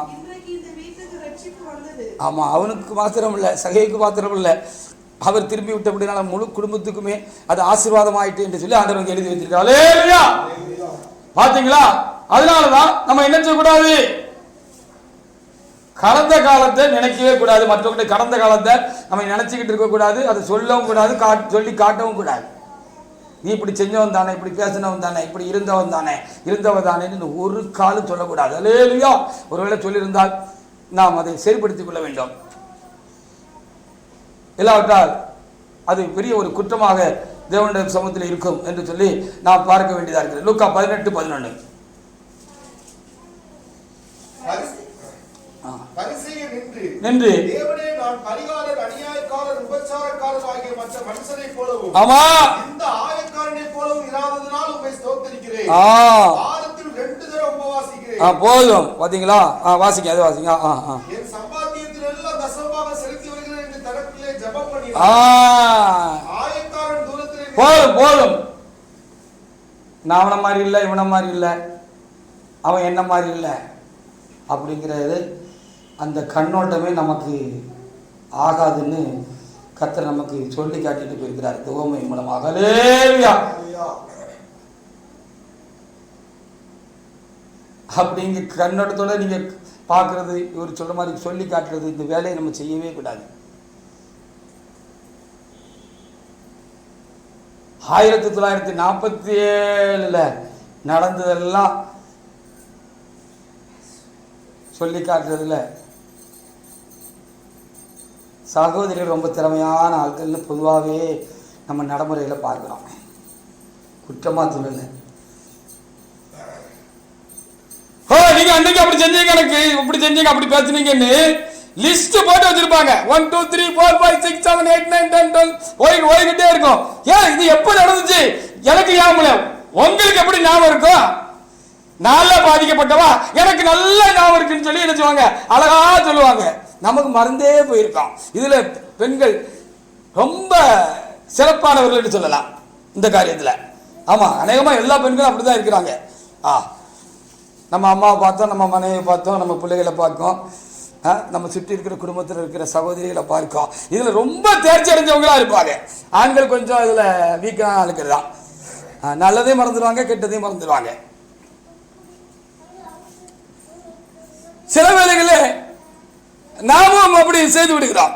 ஆமா. அவனுக்கு மாத்திரம் இல்லை, சகைக்கு மாத்திரம் இல்லை, அவர் திரும்பி விட்டபடினால முழு குடும்பத்துக்குமே அது ஆசீர்வாதம் ஆயிட்டு என்று சொல்லி ஆண்டவருக்கு எழுதி வச்சிருக்காரு. பாத்தீங்களா? அதனாலதான் நம்ம என்ன செய்யக்கூடாது, கடந்த காலத்தை நினைக்கவே கூடாது. மற்றவங்க கடந்த காலத்தை நம்ம நினைச்சுக்கிட்டு இருக்க கூடாது. அதை சொல்லவும் கூடாது, சொல்லி காட்டவும் கூடாது. நீ இப்படி செஞ்சவன் தானே, இப்படி பேசினவன் தானே, இப்படி இருந்தவன் தானே, இருந்தவன் தானே ஒரு காலம் சொல்லக்கூடாது. அல்லேலூயா. ஒருவேளை சொல்லியிருந்தால் நாம் அதை சரிப்படுத்திக் கொள்ள வேண்டும். இல்லாவிட்டால் அது பெரிய ஒரு குற்றமாக தேவனுடைய சமூகத்தில் இருக்கும் என்று சொல்லி நாம் பார்க்க வேண்டியதாக இருக்கிறது. லூக்கா 18:11. நின்று தேவனே, நான் பரிகாரர், அநியாயக்காரர், உபச்சாரக்காரர் ஆகிய மற்ற மனுஷரை போலவும் ஆமா இந்த ஆயக்காரனை போலவும் இராததினால் உம்மை ஸ்தோத்திரிக்கிறேன். வாரத்தில் 2 தடவை உபவாசிக்கிறேன். போதும். பாத்தீங்களா? வாசிங்க, அது வாசிங்க. என் சம்பாத்தியத்தில் எல்லாம் தசமபாகம் செலுத்தி வருகிறேன் என்று தனக்குள்ளே ஜெபம் பண்ணினார். ஆயக்காரன் தூரத்திலே போதும் போதும். நான் அவன மாதிரி இல்லை, இவன மாதிரி இல்லை, அவன் என்ன மாதிரி இல்லை அப்படிங்கிறது அந்த கண்ணோட்டமே நமக்கு ஆகாதுன்னு கர்த்தர் நமக்கு சொல்லி காட்டிட்டு போயிருக்கிறார் உவமை மூலமாக. அல்லேலூயா. அப்படிங்க கண்ணோட்டத்தோட நீங்க பார்க்கறது, இவர் சொல்ற மாதிரி சொல்லி காட்டுறது, இந்த வேலையை நம்ம செய்யவே கூடாது. 1947 நடந்ததெல்லாம் சொல்லி காட்டுறதுல சகோதரிகள் ரொம்ப திறமையான ஆட்கள்னு பொதுவாகவே நம்ம நடைமுறையில் பார்க்குறோம். குற்றமாக சொல்லலை. நீங்க அன்னைக்கு அப்படி செஞ்சீங்க, எனக்கு இப்படி செஞ்சீங்க, அப்படி பேசுனீங்கன்னு லிஸ்ட் போட்டு வச்சிருப்பாங்க. 1 2 3 4 5 6 7 8 9 10 12 ஓடிக்கிட்டே இருக்கும். ஏன் இது எப்ப நடந்துச்சு எனக்கு ஞாபகம், உங்களுக்கு எப்படி ஞாபகம் இருக்கும்? நல்லா பாதிக்கப்பட்டவா எனக்கு நல்ல ஞாபகம் இருக்குன்னு சொல்லி என்ன சொல்லுவாங்க, அழகா சொல்லுவாங்க. நமக்கு மறந்தே போயிருக்கோம். இதுல பெண்கள் ரொம்ப சிறப்பானவர்கள் என்று சொல்லலாம் இந்த காரியத்துல. ஆமா, அநேகமா எல்லா பெண்களும் அப்படிதான் இருக்கிறாங்க. நம்ம அம்மாவை பார்த்தோம், நம்ம மனைவியை பார்த்தோம், நம்ம பிள்ளைகளை பார்க்கோம், நம்ம சுற்றி இருக்கிற குடும்பத்தில் இருக்கிற சகோதரிகளை பார்க்கோம். இதுல ரொம்ப தேர்ச்சி அடைஞ்சவங்களா இருப்பாங்க. ஆண்கள் கொஞ்சம் இதுல வீக்கான ஆளுக்கள் தான். நல்லதையும் மறந்துடுவாங்க, கெட்டதையும் மறந்துடுவாங்க. சில வேளைகளில் நாமும் அப்படி செய்து விடுகிறோம்.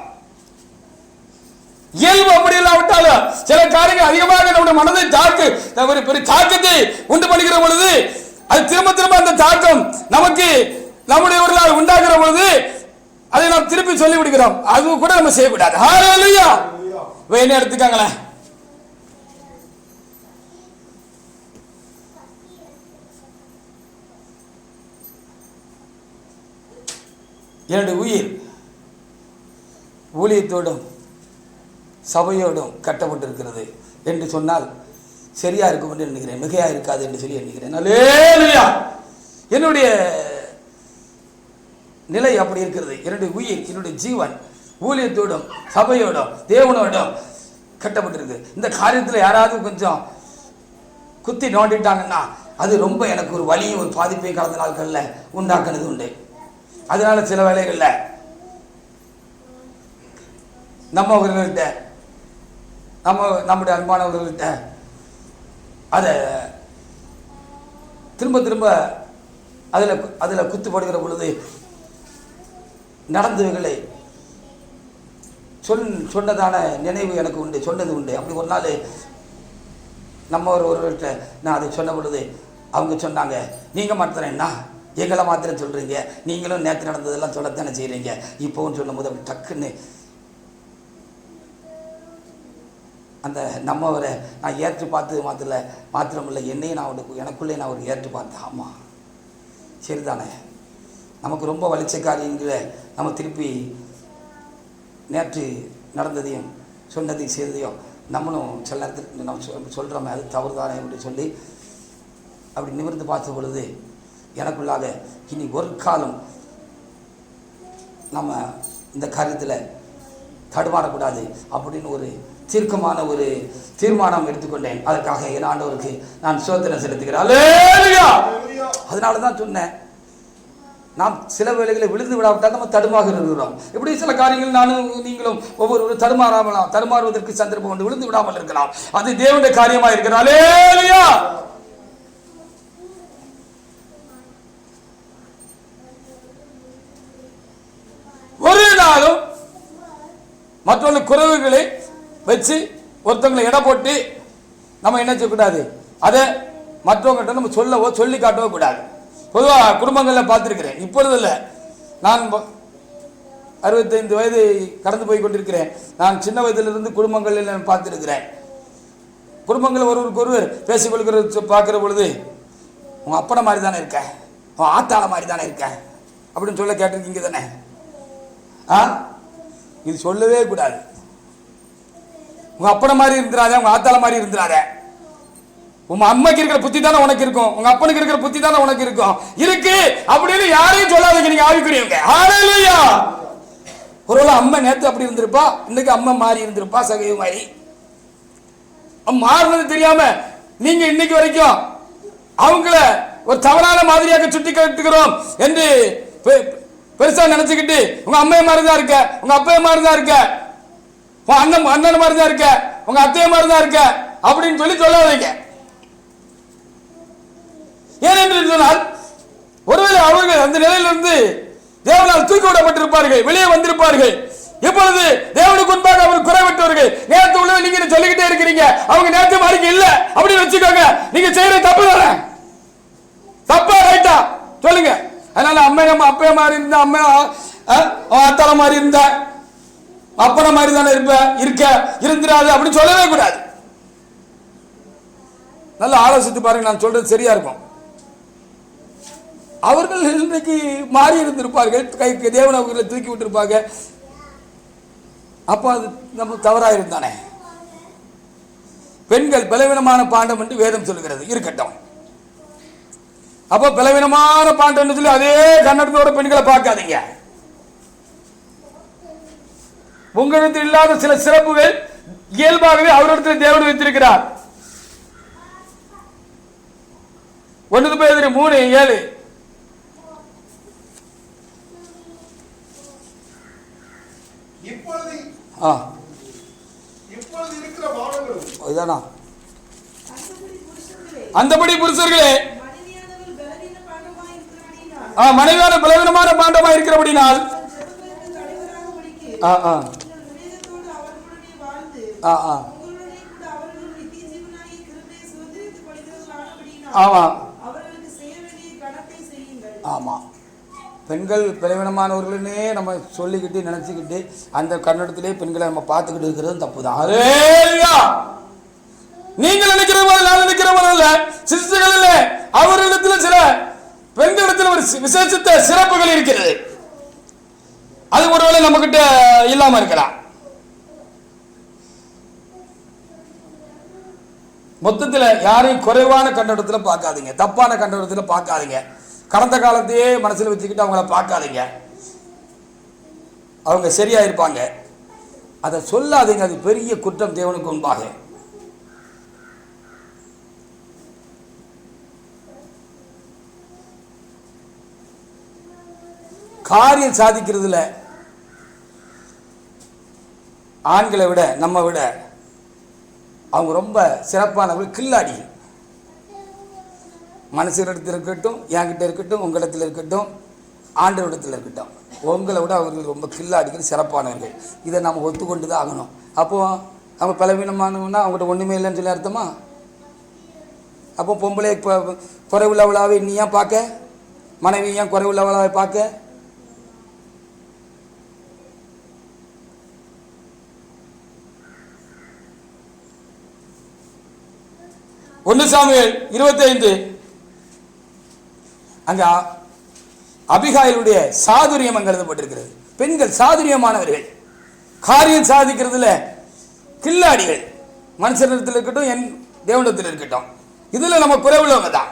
இயல்பு அப்படி இல்லாவிட்டாலும் சில காரியங்கள் அதிகமாக நம்முடைய மனதை பெரிய தாக்கத்தை உண்டு பண்ணுகிற பொழுது, அது திரும்ப திரும்ப அந்த தாக்கம் நமக்கு நம்முடையவர்களால் உண்டாகிற பொழுது அதை நாம் திருப்பி சொல்லி விடுகிறோம். அது கூட நம்ம செய்யக்கூடாது. ஹல்லேலூயா. என்ன எடுத்துக்காங்களேன், என்னுடைய உயிர் ஊழியத்தோடும் சபையோடும் கட்டப்பட்டிருக்கிறது என்று சொன்னால் சரியா இருக்கும் என்று எண்ணுகிறேன், மிகையா இருக்காது என்று சொல்லி எண்ணுகிறேன். அல்லேலூயா. என்னுடைய நிலை அப்படி இருக்கிறது. என்னுடைய உயிர், என்னுடைய ஜீவன் ஊழியத்தோடும் சபையோடும் தேவனோடும் கட்டப்பட்டிருக்கு. இந்த காரியத்தில் யாராவது கொஞ்சம் குத்தி நோண்டிட்டாங்கன்னா அது ரொம்ப எனக்கு ஒரு வலியும் ஒரு பாதிப்பையும் கடந்த நாட்களில் உண்டாக்குனது உண்டு. அதனால சில வேளைகளில் நம்மவர்கள்கிட்ட நம்முடைய அன்பானவர்கள்கிட்ட அதை திரும்ப திரும்ப அதில் குத்துப்படுகிற பொழுது நடந்தவைகளை சொன்னதான நினைவு எனக்கு உண்டு, சொன்னது உண்டு. அப்படி ஒரு நாள் நம்ம ஒருவர்கிட்ட நான் அதை சொன்ன பொழுது அவங்க சொன்னாங்க, நீங்கள் மாத்திரம்னா எங்களை மாத்திரம் சொல்கிறீங்க, நீங்களும் நேற்று நடந்ததெல்லாம் சொல்லத்தானே செய்கிறீங்க, இப்போவும் சொல்லும் போது அப்படி டக்குன்னு அந்த நம்மவரை நான் ஏற்று பார்த்தது மாத்திரமில்லை, என்னையும் நான் எனக்குள்ளே நான் ஒரு ஏற்று பார்த்தேன். ஆமாம், சரிதானே, நமக்கு ரொம்ப வலிச்ச காரியங்களை நம்ம திருப்பி நேற்று நடந்ததையும் சொன்னதையும் செய்ததையும் நம்மளும் சில நேரத்துக்கு நம்ம சொல்கிறோமே, அது தவறு தானே அப்படின்னு சொல்லி அப்படி நிமிர்ந்து பார்த்த பொழுது எனக்குள்ளாக இனி ஒரு காலம் நம்ம இந்த காரியத்தில் தடுமாறக்கூடாது அப்படின்னு ஒரு தீர்க்கமான ஒரு தீர்மானம் எடுத்துக்கொண்டேன். அதற்காக என் ஆண்டவருக்கு நான் ஸ்தோத்திரம் செலுத்துகிறேன். அல்லேலூயா. அதனால தான் சொன்னேன், நாம் சில வேளைகளை விழுந்து விடாவிட்டால் நம்ம தடுமாக இருக்கிறோம். இப்படி சில காரியங்கள் நானும் நீங்களும் ஒவ்வொரு தடுமாறுவதற்கு சந்தர்ப்பம் கொண்டு விழுந்து விடாமல் இருக்கலாம். அது தேவனுடைய காரியமாக இருக்கிறார். அல்லேலூயா. ஒரு நாளும் மற்றொரு குறைவுகளை வச்சு ஒருத்தவங்களை எடை போட்டு நம்ம என்ன செய்யக்கூடாது, அதை மற்றவங்ககிட்ட நம்ம சொல்லி காட்டவோ கூடாது. பொதுவாக குடும்பங்களில் பார்த்துருக்கிறேன், இப்பொழுது இல்லை, நான் 65 வயது கடந்து போய் கொண்டிருக்கிறேன். நான் சின்ன வயதிலிருந்து குடும்பங்களில் நான் பார்த்துருக்கிறேன். குடும்பங்களில் ஒருவருக்கு ஒருவர் பேசிக்கொள்கிற பார்க்குற பொழுது, உன் அப்பனை மாதிரி தானே இருக்க, உன் ஆத்தாள மாதிரி தானே இருக்க அப்படின்னு சொல்ல கேட்டிருக்கீங்க தானே? இது சொல்லவே கூடாது. உங்க அப்பனை மாதிரி இருந்துடாத, உங்க ஆத்தாள மாதிரி இருந்துடாத. உங்க அம்மைக்கு இருக்கிற புத்தி தானே உனக்கு இருக்கும், உங்க அப்பனுக்கு இருக்கிற புத்தி தானே உனக்கு இருக்கும் இருக்கு அப்படின்னு யாரையும் சொல்லாதீங்க. நீங்க ஆவிக்குரியவங்க. ஹல்லேலூயா. ஒருவேளை அம்மா நேத்து அப்படி இருந்திருப்பா, இன்னைக்கு அம்மா மாறி இருந்திருப்பா, சகைவு மாதிரி மாறினது தெரியாம நீங்க இன்னைக்கு வரைக்கும் அவங்கள ஒரு தவறான மாதிரியாக சுட்டி காட்டுகிறோம் என்று பெருசா நினைச்சுக்கிட்டு உங்க அம்மைய மாதிரிதான் இருக்க, உங்க அப்பைய மாதிரிதான் இருக்க, உங்க அண்ணன் மாதிரிதான் இருக்க, உங்க அத்தைய மாதிரிதான் இருக்க அப்படின்னு சொல்லி சொல்லாதீங்க. ஏனென்று சொன்னால் ஒருவேளை அவர்கள் அந்த நிலையிலிருந்து தேவனால் தூக்கி விடப்பட்டிருப்பார்கள், வெளியே வந்திருப்பார்கள். இப்பொழுது தேவனுக்கு முன்பாக அவர் குறைவிட்டவர்கள். நேற்று உள்ள நீங்க சொல்லிக்கிட்டே இருக்கிறீங்க, அவங்க நேற்று மாதிரி இல்ல அப்படின்னு வச்சுக்கோங்க. நீங்க செய்யற தப்பு தானே, தப்பா ரைட்டா சொல்லுங்க. அதனால அம்மா அப்பைய மாதிரி இருந்தா, அம்மா ஆத்தாள மாதிரி இருந்தா அப்பன மாதிரி தானே இருந்திராது அப்படின்னு சொல்லவே கூடாது. நல்லா ஆலோசித்து பாருங்க, நான் சொல்றது சரியா இருக்கும். அவர்கள் இன்றைக்கு மாறி இருந்திருப்பார்கள், கைக்கு தேவன் அவர்களை தூக்கி விட்டுருப்பாங்க. அப்போ அது நம்ம தவறாயிருந்தானே. பெண்கள் பலவீனமான பாண்டம் என்று வேதம் சொல்லுகிறது, இருக்கட்டும். அப்போ பலவீனமான பாண்டம் சொல்லி அதே கண்ணடத்தோட பெண்களை பார்க்காதீங்க. உங்களிடத்தில் இல்லாத சில சிறப்புகள் இயல்பாகவே அவரிடத்தில் தேவன் வைத்திருக்கிறார். 1 பேதுரு 3:7 இப்பொழுது இருக்கிற வானங்களும் இதானா அந்தபடி புருஷர்களே மனைவியான பலவீனமான பாண்டமாய் இருக்கிறபடினால் ஆமா ஆமா பெண்கள் பலவீனமானவர்களே நம்ம சொல்லிக்கிட்டு நினைச்சுக்கிட்டு அந்த கண்ணடத்திலே பெண்களை நம்ம பார்த்துக்கிட்டு இருக்கிறது தப்பு தான். நீங்கள் நினைக்கிற போது நான் நினைக்கிற போது சிசுகள் இல்லை, அவர்களிடத்தில் சில பெண்களிடத்தில் ஒரு விசேஷித்த சிறப்புகள் இருக்கிறது. அது ஒருவேளை நம்ம கிட்ட இல்லாம இருக்கலாம். மொத்தத்தில் யாரையும் குறைவான கண்ணோட்டத்தில் பார்க்காதீங்க, தப்பான கண்ணோட்டத்தில் பார்க்காதீங்க, கடந்த காலத்தையே மனசில் வச்சுக்கிட்டு அவங்கள பார்க்காதீங்க. அவங்க சரியா இருப்பாங்க, அதை சொல்லாதீங்க. அது பெரிய குற்றம் தேவனுக்கு முன்பாக. காரியம் சாதிக்கிறதுல ஆண்களை விட நம்ம விட அவங்க ரொம்ப சிறப்பானவர்கள், கில்லாடி. மனுஷரிடத்தில் இருக்கட்டும், என்கிட்ட இருக்கட்டும், உங்களிடத்தில் இருக்கட்டும், ஆண்டவரிடத்தில் இருக்கட்டும், உங்களை விட அவர்கள் ரொம்ப கில்லாடிகள், சிறப்பானவர்கள். இதை நம்ம ஒத்துக்கொண்டு தான் ஆகணும். அப்போது அவங்க பலவீனமானவங்கன்னா அவங்கள்ட்ட ஒன்றுமே இல்லைன்னு சொல்லி அர்த்தமா? அப்போ பொம்பளை இப்போ குறைவுள்ளவளாவே நீ ஏன் பார்க்க, மனைவி ஏன் குறைவுள்ளவளாவே பார்க்க? ஒன்று சாமுவேல் 25 அங்க அபிகாயிலுடைய சாதுரியம் அங்க எழுதப்பட்டிருக்கிறது. பெண்கள் சாதுரியமானவர்கள், காரியம் சாதிக்கிறதுல கில்லாடிகள். மனுஷனிடத்தில் இருக்கட்டும், என் தேவனிடத்தில் இருக்கட்டும், இதுல நம்ம குறைவுள்ளவங்க தான்.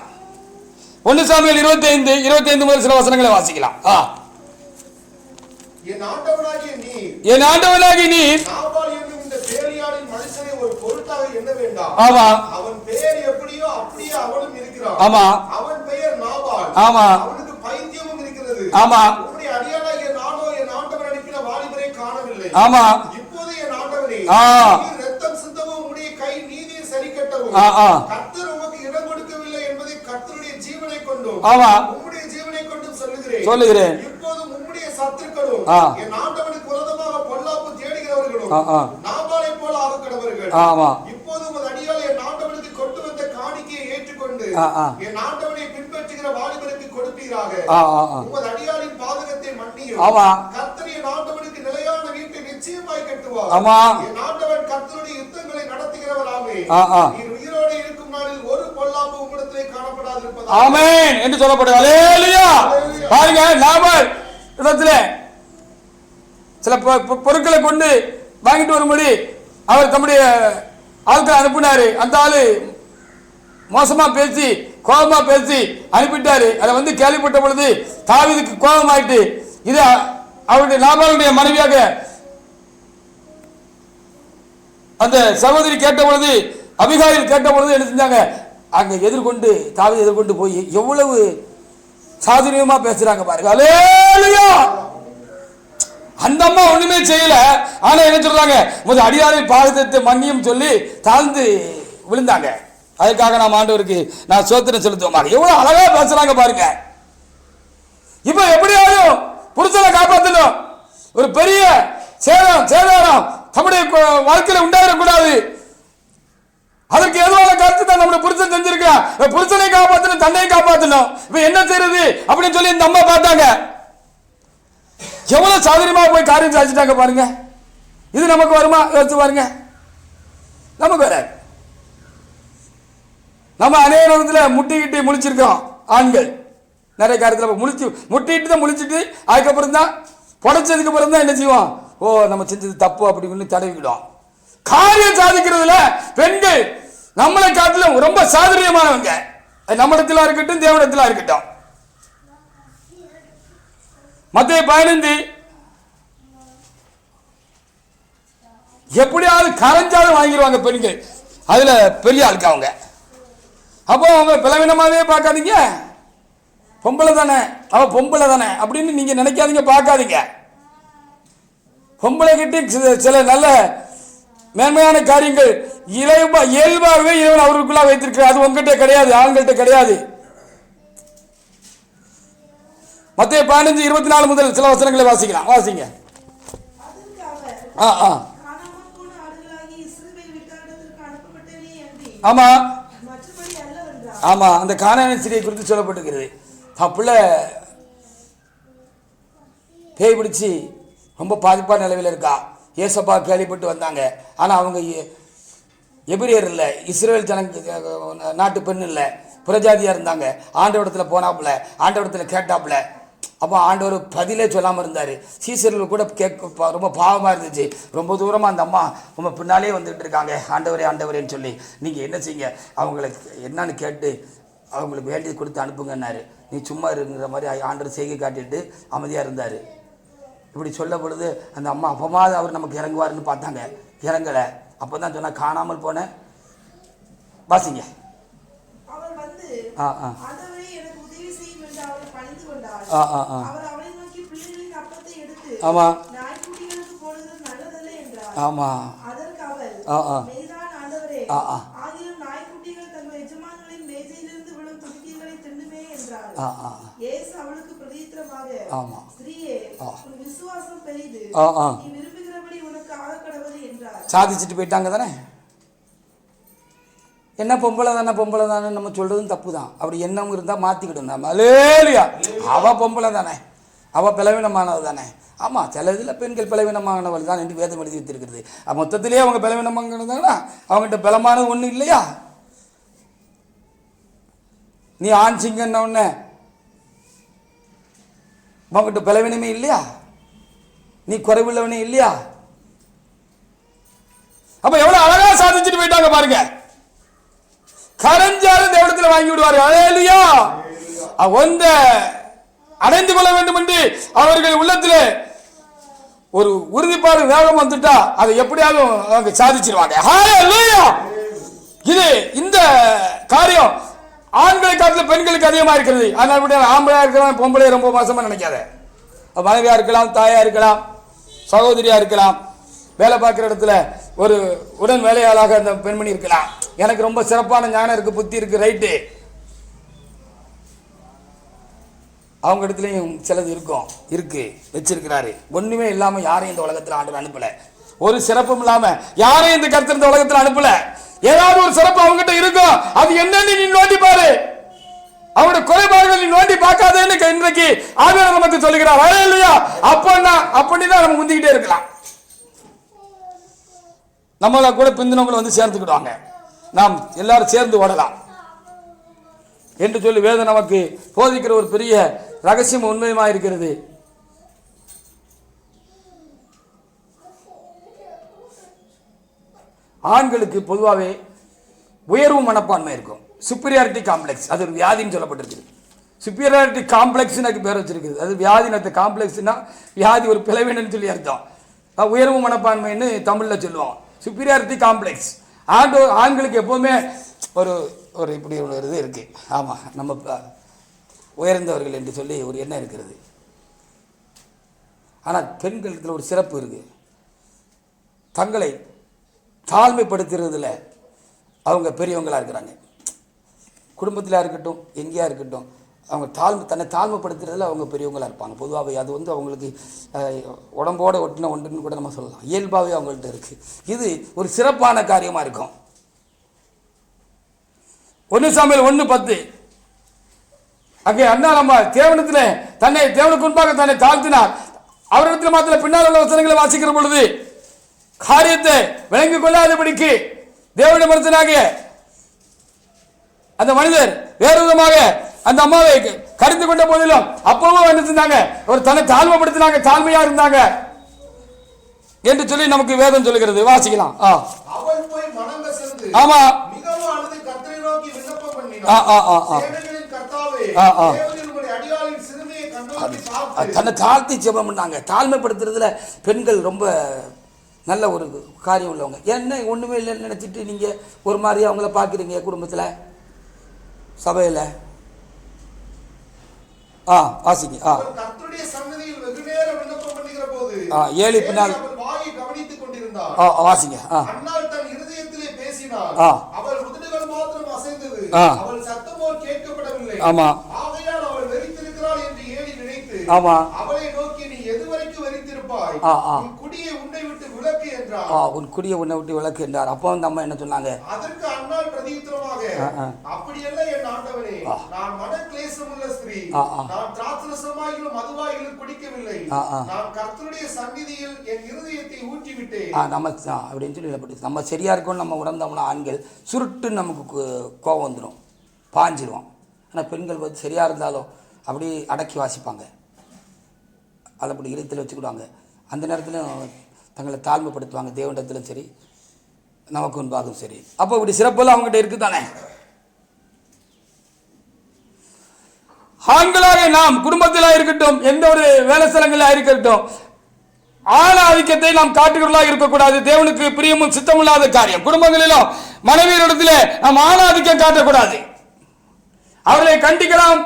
1 சாமுவேல் 25 முதல் சில வசனங்களை வாசிக்கலாம். என் ஆண்டவனாகிய நீர் நாபால் என்னும் இந்த பேலியாளின் மனுஷனை ஒரு பொருட்டாக எண்ண வேண்டாம். ஆமா, அவன் பெயர் எப்படியோ அப்படியே அவனும் இருக்கிறான். ஆமா, அவன் பெயர் நாபால். ஆமா, அவனுக்கு பைத்தியமும் இருக்கிறது. ஆமா, உம்முடைய அடியானாகிய நானோ என் ஆண்டவன் அனுப்பின வாலிபரை காணவில்லை. ஆமா, இப்போது என் ஆண்டவனே, நீர் இரத்தம் சிந்தவும் உம்முடைய கை நீதியை சரிக்கட்டவும் கர்த்தர் உமக்கு இடம் கொடுக்கவில்லை என்பதை கர்த்தருடைய ஜீவனை கொண்டும் உம்முடைய ஜீவனை கொண்டும் சொல்லுகிறேன். இப்போது உம்முடைய சத்துருக்களும் என் ஆண்டவனுக்கு விரோதமாக பொல்லாப்பு தேடுகிறவர்களும் நாபாலை போல ஆகக்கடவர்கள். இப்போது உமது அடியால் என் ஆண்டவனுக்கு கொண்டு வந்த காணிக்கையை ஏற்றுக்கொண்டு என் ஆண்டவனை பின்பற்றுகிற வாலிபருக்கு கொடுப்பீராக. உமது அடியாளின் பாதகத்தை மன்னியும். கர்த்தர் என் ஆண்டவனுக்கு நிலையான வீட்டை நிச்சயமாய் கட்டுவார். என் ஆண்டவன் கர்த்தருடைய யுத்தங்களை நடத்துகிறவராமே. நீர் உயிரோடு இருக்கும் நாளில் ஒரு பொல்லாப்பு உம்மிடத்திலே காணப்படாதிருப்பதாக. ஆமென் என்று சொல்லப்படுது. அல்லேலூயா. பாருங்க, நாபால் இடத்துல சில பொருட்களை கொண்டு வாங்கிட்டு வரும்படி அவர் தம்முடைய ஆட்களை அனுப்பினாரு. அந்த ஆளு மோசமா பேசி, கோபமா பேசி அனுப்பிட்டாரு. அதை வந்து கேள்விப்பட்ட பொழுது தாவீதுக்கு கோபமாயிட்டு இது அவருடைய நாபாலுடைய மனைவியாக அந்த சகோதரி கேட்ட பொழுது, அபிகாயில் கேட்ட பொழுது என்ன செஞ்சாங்க, அங்க எதிர்கொண்டு தாவீது எதிர்கொண்டு போய் எவ்வளவு சாதுரியமா பேசுறாங்க பாருங்க. அல்லேலூயா. அந்த அம்மா ஒண்ணுமே செய்யல, ஆனா என்ன சொல்றாங்க, முதல் அடியாரின் பாதத்தை மன்னியும் சொல்லி தாழ்ந்து விழுந்தாங்க. அதுக்காக நாம் ஆண்டவருக்கு நான் சோத்திரம் செலுத்துவோம். எவ்வளவு அழகா பேசுறாங்க பாருங்க. இப்ப எப்படியாவது புருஷனை காப்பாற்றணும், ஒரு பெரிய சேதாரம் நம்முடைய வாழ்க்கையில உண்டாயிடக்கூடாது. அதற்கு எதுவான கருத்து தான் நம்முடைய புருஷன் செஞ்சிருக்கான். புருஷனை காப்பாற்றணும், தன்னையும் காப்பாற்றணும். இப்ப என்ன செய்யறது அப்படின்னு சொல்லி இந்த அம்மா பார்த்தாங்க. எவ்வளவு சாதுரியமா போய் காரியம் சாதிச்சிட்டாங்க பாருங்க. இது நமக்கு வருமா? யோசிச்சு பாருங்க. நமக்கு வராது. நம்ம அநேக நேரத்தில் முட்டிக்கிட்டு முழிச்சிருக்கோம். ஆண்கள் நிறைய காரியத்தில் முட்டிட்டு தான் முழிச்சிட்டு அதுக்கப்புறம் தான் புடைச்சதுக்கு அப்புறம் தான் என்ன செய்வோம்? ஓ, நம்ம செஞ்சது தப்பு அப்படின்னு தடவிக்கிடும். காரியம் சாதிக்கிறதுல பெண்கள் நம்மளை காட்டிலும் ரொம்ப சாதுரியமானவங்க. நம்மிடத்தில் இருக்கட்டும், தேவனிடத்தில் இருக்கட்டும். மத்தேயு 15 எப்படியாவது கரைஞ்சாலும் வாங்கிடுவாங்க பெண்கள். அதுல பெரிய ஆளுக்கு அவங்க. அப்போ அவங்க பலவீனமாவே பார்க்காதீங்க. பொம்பளை தானே, அவ பொம்பளை தானே அப்படின்னு நீங்க நினைக்காதீங்க, பார்க்காதீங்க. பொம்பளை கிட்ட சில நல்ல மேன்மையான காரியங்கள் இயல்பாகவே இறைவன் அவருக்குள்ள வைத்திருக்கிறார். அது உங்ககிட்ட கிடையாது, ஆண்கள்கிட்ட கிடையாது. மத்தேயு 15:24 முதல் சில வசனங்களை வாசிக்கலாம். வாசிங்க. ஆமா ஆமா, அந்த கானானிய ஸ்திரியை குறித்து சொல்லப்பட்டிருக்கிறது. தப்புல பேய் பிடிச்சி ரொம்ப பாதிப்பான நிலவில் இருக்கா. ஏசப்பா கேள்விப்பட்டு வந்தாங்க. ஆனா அவங்க எபிரியர் இல்லை, இஸ்ரேல் நாட்டு பெண் இல்லை, புறஜாதியா இருந்தாங்க. ஆண்டவரத்துல போனாப்புல, ஆண்டவரத்துல கேட்டாப்புல. அப்போ ஆண்டவர் பதிலே சொல்லாமல் இருந்தார். சீசர்கள் கூட கேட்க ரொம்ப பாவமாக இருந்துச்சு. ரொம்ப தூரமாக அந்த அம்மா ரொம்ப பின்னாலே வந்துட்டு இருக்காங்க, ஆண்டவரே ஆண்டவரேன்னு சொல்லி. நீங்கள் என்ன செய்யுங்க, அவங்களுக்கு என்னன்னு கேட்டு அவங்களுக்கு வேண்டியது கொடுத்து அனுப்புங்கன்னாரு. நீ சும்மா இருக்குங்கிற மாதிரி ஆண்டவர் செய்கை காட்டிட்டு அமைதியாக இருந்தார். இப்படி சொல்ல பொழுது அந்த அம்மா அப்பமாவது அவர் நமக்கு இறங்குவாருன்னு பார்த்தாங்க, இறங்கலை. அப்போ தான் சொன்னால் காணாமல் போனேன். வாசிங்க. ஆமா ஆமா சாதிச்சுட்டு போயிட்டாங்க தானே. என்ன பொம்பளை தானே பொம்பளை தானே நம்ம சொல்றதும் தப்பு தான். அப்படி எண்ணம் இருந்தால் மாற்றிக்கிடும். நம்ம அலேலியா, அவ பொம்பளை தானே, அவள் பலவீனமானது தானே. ஆமாம், சில இதில் பெண்கள் பலவீனமானவள் தான் என்று வேதம் எழுதி வைத்திருக்கிறது. மொத்தத்திலேயே அவங்க பலவீனமானதாங்கன்னா அவங்ககிட்ட பலமானது ஒன்றும் இல்லையா? நீ ஆண் சிங்கன்ன உடனே அவங்ககிட்ட பலவீனமே இல்லையா? நீ குறைவுள்ளவனே இல்லையா? அப்ப எவ்வளவு அழகா சாதிச்சுட்டு போயிட்டாங்க பாருங்க. கரைஞ்சாலும் தேவனத்தில் வாங்கி விடுவார்கள். அல்லேலூயா. ஒன்ற அடைந்து கொள்ள வேண்டும் என்று அவர்கள் உள்ளத்தில் ஒரு உறுதிப்பாடு வேகம் வந்துட்டா அதை எப்படியாவது அவங்க சாதிச்சிருவாங்க. அல்லேலூயா. இது இந்த காரியம் ஆண்களை காட்டிலும் பெண்களுக்கு அதிகமா இருக்கிறது. அதனால ஆம்பளையா இருக்கலாம், பொம்பளையா ரொம்ப மோசமா நினைக்காத. மனைவியா இருக்கலாம், தாயா இருக்கலாம், சகோதரியா இருக்கலாம், வேலை பார்க்குற இடத்துல ஒரு உடன் வேலையாளாக அந்த பெண்மணி இருக்கலாம். எனக்கு ரொம்ப சிறப்பான ஞானம் இருக்கு, புத்தி இருக்கு, ரைட்டு. அவங்க இடத்துலையும் சிலது இருக்கு வச்சிருக்கிறாரு. ஒண்ணுமே இல்லாம யாரையும் இந்த உலகத்தில் ஆண்டவர் அனுப்பல. ஒரு சிறப்பும் இல்லாம யாரையும் இந்த கர்த்தர் இந்த உலகத்தில் அனுப்பல. ஏதாவது ஒரு சிறப்பு அவங்ககிட்ட இருக்கும். அது என்னன்னு நீ நோண்டி பாரு. அவருடைய குறைபாடுகள் நீ நோண்டி பார்க்காதேன்னு இன்றைக்கு ஆண்டவர் நமக்கு சொல்லுகிறார். அல்லேலூயா. அப்படின்னா நம்ம முந்திக்கிட்டே இருக்கலாம். நம்மள கூட பிந்தினவங்களை வந்து சேர்ந்துக்கிடுவாங்க, நாம் எல்லாரும் சேர்ந்து ஓடலாம் என்று சொல்லி வேதம் நமக்கு போதிக்கிற ஒரு பெரிய ரகசியம் உண்மையுமா இருக்கிறது. ஆண்களுக்கு பொதுவாகவே உயர்வு மனப்பான்மை இருக்கும், சுப்பீரியாரிட்டி காம்ப்ளெக்ஸ். அது ஒரு வியாதின்னு சொல்லப்பட்டிருக்கு. சுப்பீரியாரிட்டி காம்ப்ளெக்ஸ்னு பேர் வச்சிருக்குது. அது வியாதினத்து காம்ப்ளெக்ஸ்னா வியாதி, ஒரு பிளவினு சொல்லி அர்த்தம். உயர்வு மனப்பான்மைன்னு தமிழில் சொல்லுவோம், சுப்பீரியாரிட்டி காம்ப்ளெக்ஸ். ஆண்களுக்கு எப்போவுமே ஒரு ஒரு இப்படி ஒரு இது இருக்கு. ஆமாம், நம்ம உயர்ந்தவர்கள் என்று சொல்லி ஒரு எண்ணம் இருக்கிறது. ஆனால் பெண்களுக்கு ஒரு சிறப்பு இருக்கு. தங்களை தாழ்மைப்படுத்துறதுல அவங்க பெரியவங்களாக இருக்கிறாங்க. குடும்பத்தில் இருக்கட்டும், எங்கேயா இருக்கட்டும், அவங்க தன்னை தாழ்மைப்படுத்துறதுல அவங்க பெரியவங்களாக இருப்பாங்க. பொதுவாகவே அது வந்து அவங்களுக்கு உடம்போட ஒட்டின ஒன்றுன்னு கூட நம்ம சொல்லலாம். இயல்பாகவே அவங்கள்ட்ட இருக்கு. இது ஒரு சிறப்பான காரியமாக இருக்கும். 1 சாமுவேல் 1:10 அங்கே அண்ணா நம்ம தேவனத்தில் தேவனுக்கு முன்பாக தன்னை தாழ்த்தினார். அவரிடத்தில் மாத்திர பின்னால் உள்ள வசனங்களை வாசிக்கிற பொழுது காரியத்தை விளங்கிக் கொள்ளாதபடிக்கு தேவனுடைய மனுஷனாகிய அந்த மனிதர் வேறு விதமாக அந்த அம்மாவை கடிந்து கொண்ட போதிலும் அப்பவும் என்ன செஞ்சாங்க, ஒரு தன்னை தாழ்மைப்படுத்தினாங்க, தாழ்மையா இருந்தாங்க என்று சொல்லி நமக்கு வேதம் சொல்லுகிறது. வாசிக்கலாம். அவள் போய் மனம் கசந்து ஆமா மிகவும் அழுது கர்த்தரை நோக்கி விண்ணப்பம் பண்ணினாள். சேனைகளின் கர்த்தாவே, தேவரீர் உம்முடைய அடியாளின் சிறுமையை கண்ணோக்கி பார்த்து தன்னை தாழ்த்தி ஜெபம் பண்ணாங்க. தாழ்மைப்படுத்துறதுல பெண்கள் ரொம்ப நல்ல ஒரு காரியம் உள்ளவங்க. என்ன ஒண்ணுமே இல்லைன்னு நினைச்சிட்டு நீங்க ஒரு மாதிரி அவங்கள பாக்குறீங்க குடும்பத்துல, சபையில. வாசிங்க. கர்த்தருடைய சன்னதியில் வெகு நேரம் விண்ணப்பம் பண்ணுகிற போது ஏழு பின்னால் வாயை கவனித்துக் கொண்டிருந்தார். வாசிங்க. அன்னாள் தன் இருதயத்திலே பேசினாள். அவள் உதடுகள் மாத்திரம் அசைந்தது, அவள் சத்தமோ கேட்கப்படவில்லை. ஆமா. ஆகையால் அவள் வெறித்திருக்கிறாள் என்று ஏலி நினைத்து ஆமா அவளை நோக்கி, நீ எதுவரைக்கும் வெறித்திருப்பாய்? உன் குடியை உன்னை விட்டு விலக்கு என்றார். உன் குடியை உன்னை விட்டு விலக்கு என்றார். அப்போ அந்த அம்மா என்ன சொன்னாங்க? அதற்கு அன்னாள் பிரதியுத்தரமாக, அப்படியல்ல என் ஆண்டவனே, நான் மன கிளேசமுள்ள ஸ்திரீ, நான் திராட்சரசமாகிலும் மதுவாகிலும் குடிக்கவில்லை, நான் கர்த்தருடைய சந்நிதியில் என் இருதயத்தை ஊற்றி விட்டேன். நம்ம அப்படின்னு சொல்லி நம்ம சரியா இருக்கோம்னு நம்ம உணர்ந்தோம்னா ஆண்கள் சுருட்டுன்னு நமக்கு கோபம் வந்துடும், பாஞ்சிடுவோம். ஆனால் பெண்கள் வந்து சரியா இருந்தாலும் அப்படி அடக்கி வாசிப்பாங்க, அதை அப்படி இழுத்தில் வச்சுக்கிடுவாங்க. அந்த நேரத்திலும் தங்களை தாழ்மைப்படுத்துவாங்க, தேவனிடத்திலும் சரி நமக்கு முன்பாகவும் சரி. அப்போ இப்படி சிறப்பெல்லாம் அவங்ககிட்ட இருக்குதானே. ஆண்களாக நாம் குடும்பத்தில் இருக்கட்டும், எந்த ஒரு வேலை ஸ்தலங்களில் இருக்கட்டும், ஆண ஆதிக்கத்தை நாம் காட்டுகிறவர்களாக இருக்கக்கூடாது. தேவனுக்கு பிரியமும் சித்தமில்லாத காரியம். குடும்பங்களிலும் மனைவியரிடத்தில் நாம் ஆண ஆதிக்கம் காட்டக்கூடாது. அவர்களை கண்டிக்கலாம்,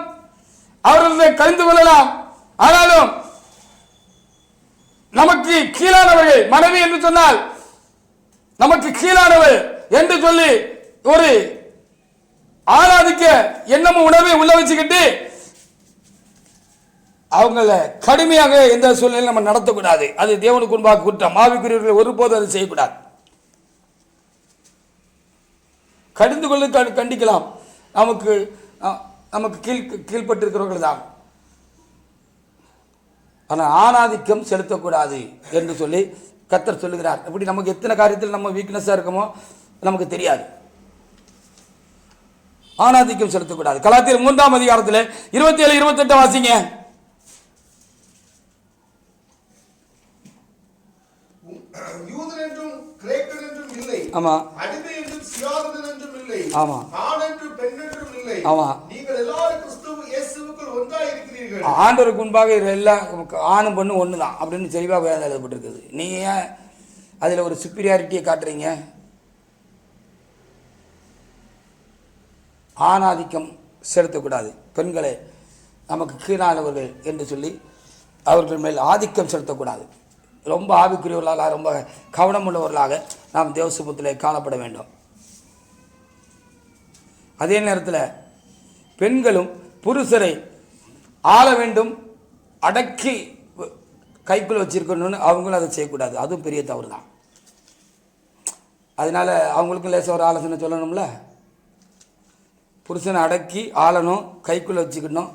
அவர்களை கழிந்து கொள்ளலாம். ஆனாலும் நமக்கு கீழானவர்கள், மனைவி என்று சொன்னால் நமக்கு கீழானவர் என்று சொல்லி ஒரு ஆராதிக்க எண்ணமும் உணர்வை உள்ள வச்சுக்கிட்டு அவங்கள கடுமையாக எந்த சூழ்நிலையும் நம்ம நடத்தக்கூடாது. அது தேவனுக்கு முன்பாக குற்றம். ஆவிக்குரியவர்களை ஒருபோதும் அதை செய்யக்கூடாது. கடிந்து கொள்ள கண்டிக்கலாம், நமக்கு கீழ்பட்டிருக்கிறவர்கள் தான். ஆனால் ஆணாதிக்கம் செலுத்தக்கூடாது என்று சொல்லி கர்த்தர் சொல்லுகிறார். இப்படி நமக்கு எத்தனை காரியத்தில் நம்ம வீக்னஸாக இருக்கோமோ நமக்கு தெரியாது. ஆணாதிக்கம் செலுத்தக்கூடாது. கலாத்தியர் 3ஆம் அதிகாரத்தில் 27, 28 வாசிங்க. யூதன் என்றும் கிரேக்கன் என்றும் இல்லை. ஆமா. அடிமை என்றும் சுயாதீனன் என்றும் இல்லை. ஆமா. ஆண் என்றும் பெண் என்றும் இல்லை. ஆமா. நீங்கள் எல்லாரும் கிறிஸ்து இயேசுவுக்குள் ஒன்றாய் இருக்கிறீர்கள். ஆண்டவருக்கு முன்பாக எல்லா ஆணும் பெண்ணும் ஒன்று தான் அப்படின்னு தெளிவாக வேதம் எழுதப்பட்டிருக்குது. நீங்க ஏன் அதில் ஒரு சுப்பீரியாரிட்டியை காட்டுறீங்க? ஆணாதிக்கம் செலுத்தக்கூடாது. பெண்களை நமக்கு கீழானவர்கள் என்று சொல்லி அவர்கள் மேல் ஆதிக்கம் செலுத்தக்கூடாது. ரொம்ப ஆவிக்குரியவர்களாக, ரொம்ப கவனம் உள்ளவர்களாக நாம் தேவசமூகத்தில் காணப்பட வேண்டும். அதே நேரத்தில் பெண்களும் புருஷரை ஆள வேண்டும், அடக்கி கைக்குள் வச்சிருக்கணும்னு அவங்களும் அதை செய்யக்கூடாது. அதுவும் பெரிய தவறு தான். அதனால அவங்களுக்கும் லேசாக ஒரு ஆலோசனை சொல்லணும்ல. புருஷனை அடக்கி ஆளணும், கைக்குள்ளே வச்சுக்கணும்,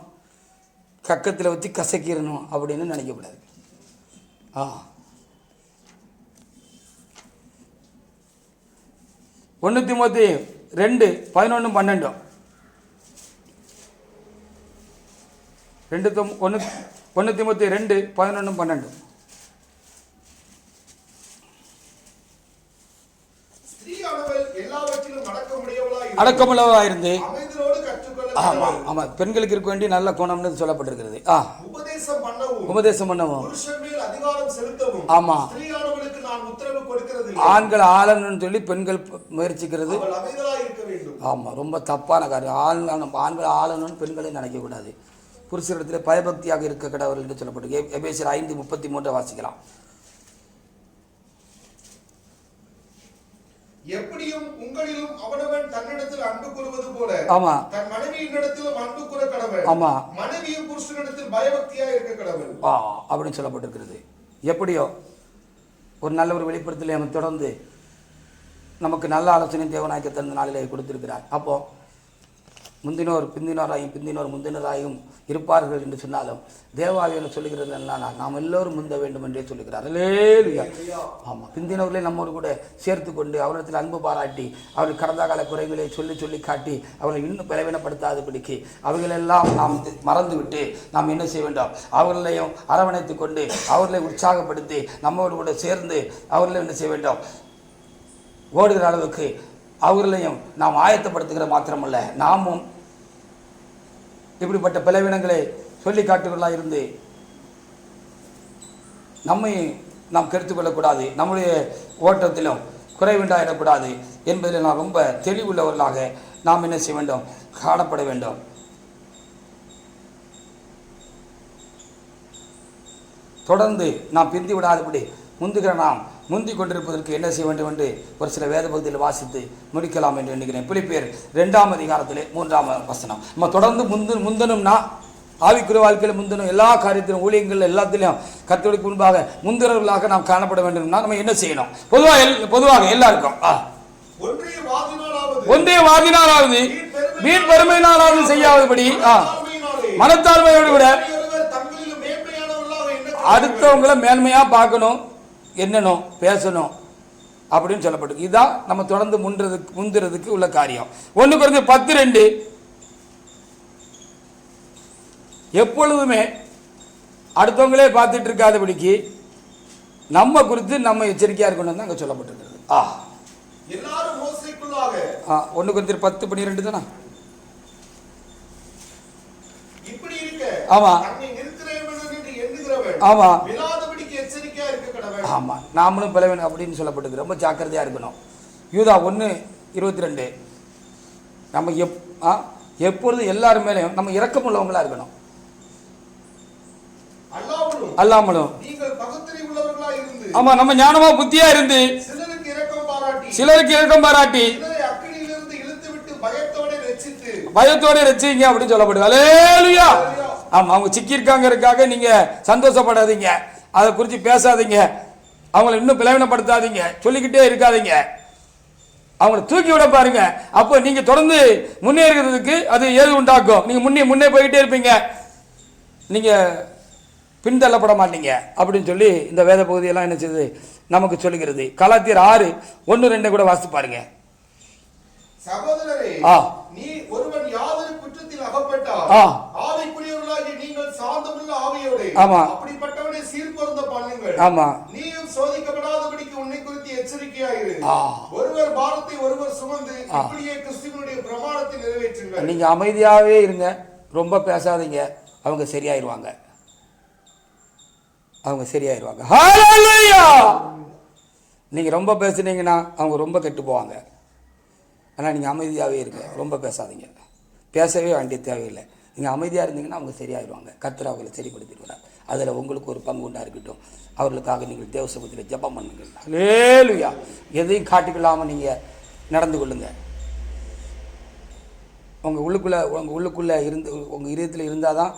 கக்கத்தில் வச்சு கசக்கிடணும் அப்படின்னு நினைக்கக்கூடாது. 1 தீமோத்தேயு 2, 11, 12. 1 தீமோத்தேயு 2, 11, 12. அடக்கமுள்ளவளாக இருந்து ஆமா பெண்களுக்கு இருக்க வேண்டிய நல்ல குணம்னு சொல்லப்பட்டிருக்கிறது. உபதேசம் பண்ணவும் ஆமா ஆண்கள் ஆளணும்னு சொல்லி பெண்கள் முயற்சிக்கிறது ஆமா ரொம்ப தப்பான காரியம். ஆண்கள் ஆளணும்னு பெண்களை நினைக்கக்கூடாது. புருஷரிடத்தில் பயபக்தியாக இருக்க கடவுள் என்று சொல்லப்பட்டிருக்கு. எபேசியர் 5:33 வாசிக்கலாம். எப்படியும் உங்களிலும் அவனவன் தன்னிடத்தில் அன்பு கூறுவது போல ஆமா தன் மனைவியினிடத்திலும் அன்பு கூற கடவுள். ஆமா மனைவியும் புருஷனிடத்தில் பயபக்தியாக இருக்க கடவுள் அப்படின்னு சொல்லப்பட்டிருக்கிறது. எப்படியோ ஒரு நல்ல ஒரு வெளிப்படுத்தலை நம்ம தொடர்ந்து நமக்கு நல்ல ஆலோசனை தேவனாய்க்க தந்த நாளிலே கொடுத்திருக்கிறார். அப்போ முந்தினோர் பிந்தினோராயும் பிந்தினோர் முந்தினராயும் இருப்பார்கள் என்று சொன்னாலும் தேவாலயம் சொல்லுகிறது என்னன்னா நாம் எல்லோரும் முந்த வேண்டும் என்றே சொல்லுகிறார். அல்லேலூயா. ஆமாம், பிந்தினவர்களே நம்மோடு கூட சேர்த்து கொண்டு அவரிடத்தில் அன்பு பாராட்டி அவர்கள் கடந்த கால குறைகளை சொல்லி சொல்லி காட்டி அவர்களை இன்னும் பலவீனப்படுத்தாதபடிக்கு அவர்களெல்லாம் நாம் மறந்துவிட்டு நாம் என்ன செய்ய வேண்டும், அவர்களையும் அரவணைத்து கொண்டு அவர்களை உற்சாகப்படுத்தி நம்மோடு கூட சேர்ந்து அவர்களை என்ன செய்ய வேண்டும், ஓடுகிற அளவுக்கு அவர்களையும் நாம் ஆயத்தப்படுத்துகிற மாத்திரமல்ல, நாமும் இப்படிப்பட்ட பலவீனங்களை சொல்லி காட்டுகளாக இருந்து நம்மை நாம் கெடுத்து கொள்ளக்கூடாது, நம்முடைய ஓட்டத்திலும் குறைவுண்டாயிடக்கூடாது என்பதில் நாம் ரொம்ப தெளிவுள்ளவர்களாக நாம் என்ன செய்ய வேண்டும், காணப்பட வேண்டும். தொடர்ந்து நாம் பிந்தி விடாதபடி முந்துகிற நாம் முந்தி கொண்டிருப்பதற்கு என்ன செய்ய வேண்டும் என்று ஒரு சில வேத பகுதியில் வாசித்து முடிக்கலாம் என்று எண்ணுகிறேன். பிலிப்பியர் 2ஆம் அதிகாரத்திலே 3ஆம் வசனம். நம்ம தொடர்ந்து முந்தணும்னா ஆவிக்குரிய வாழ்க்கையில் முந்தணும், எல்லா காரியத்திலும் ஊழியங்கள் எல்லாத்திலையும் கர்த்தருக்கு முன்பாக முந்தினவர்களாக நாம் காணப்பட வேண்டும்னா நம்ம என்ன செய்யணும்? பொதுவாக எல்லாருக்கும் ஒன்றிய வாதினாலாவது வீண் பெருமையினாலாவது செய்யாதபடி மனத்தாழ்மையோடு கூட அடுத்தவங்களை மேன்மையா பார்க்கணும், என்னணும், பேசணும் அப்படின்னு சொல்லப்பட்டு இதுதான் நம்ம தொடர்ந்து முந்துறதுக்கு உள்ள காரியம். 1 Corinthians 10:2 எப்பொழுதுமே அடுத்தவங்களே பார்த்துட்டு இருக்காதபடிக்கு நம்ம குறித்து நம்ம எச்சரிக்கையா இருக்கணும் அங்க சொல்லப்பட்டிருக்கிறது. எல்லாரும் மோசேக்குள்ளாக 1 Corinthians 10:12 தானா? இப்படி இருக்க ஆமா ஆமா ஆமா, நாமளும் பலவீனம் அப்படின்னு சொல்லப்பட்டிருக்கு, ரொம்ப ஜாக்கிரதையா இருக்கணும். யூதா 1:22 நம்ம எப்பொழுது எல்லாரும் மேலேயும் நம்ம இரக்கம் உள்ளவங்களா இருக்கணும், அல்லாமலும் ஆமா நம்ம ஞானமா புத்தியா இருந்து சிலருக்கு இரக்கம் பாராட்டி பயத்தோட ரட்சிங்க அப்படின்னு சொல்லப்படுது. அல்லேலூயா. ஆமா, அவங்க சிக்கியிருக்காங்கிறதுக்காக நீங்க சந்தோஷப்படாதீங்க, அதை குறித்து பேசாதீங்க, அவங்களை இன்னும் பிளவினப்படுத்தாதீங்க, சொல்லிக்கிட்டே இருக்காதீங்க, அவங்களை தூக்கி விட பாருங்க. அப்போ நீங்க தொடர்ந்து முன்னேறுகிறதுக்கு அது ஏது உண்டாக்கும். நீங்க முன்னே போய்கிட்டே இருப்பீங்க, நீங்க பின்தள்ளப்பட மாட்டீங்க அப்படின்னு சொல்லி இந்த வேத பகுதியெல்லாம் என்ன செய்யுது நமக்கு சொல்லுகிறது. கலாத்தியர் 6:1-2 கூட வாசித்து பாருங்க. சகோதரரே, நீ ஒருவன் யாதொரு குற்றத்தில் அகப்பட்டால் ஆவிக்குரியவர்களாகிய நீங்கள் சாந்தமுள்ள ஆவியோடு அப்படிப்பட்டவனை சீர்பொருந்த பண்ணுங்கள். ஆமா, நீயும் சோதிக்கப்படாதபடிக்கு உன்னை குறித்து எச்சரிக்கையாயிரு. ஒருவர் பாரத்தை ஒருவர் சுமந்து இப்படியே கிறிஸ்துவினுடைய பிரமாணத்தை நிறைவேற்றுங்கள். நீங்க அமைதியாவே இருங்க, ரொம்ப பேசாதீங்க, அவங்க சரியாயிருவாங்க. ஹல்லேலூயா. நீங்க ரொம்ப பேசுனீங்கன்னா அவங்க ரொம்ப கெட்டு போவாங்க. ஆனால் நீங்கள் அமைதியாகவே இருங்க, ரொம்ப பேசாதீங்க, பேசவே வேண்டிய தேவையில்லை. நீங்கள் அமைதியாக இருந்தீங்கன்னா அவங்க சரியாயிடுவாங்க, கர்த்தர் அவங்களை சரிப்படுத்திடுவார். அதில் உங்களுக்கு ஒரு பங்கு உண்டாக இருக்கட்டும். அவர்களுக்காக நீங்கள் தேவ சமூகத்தில் ஜெபம் பண்ணுங்கள். அல்லேலூயா. எதையும் காட்டிக்கொள்ளாமல் நீங்கள் நடந்து கொள்ளுங்க. உங்கள் உள்ளுக்குள்ளே இருந்து உங்கள் இதயத்தில் இருந்தால் தான்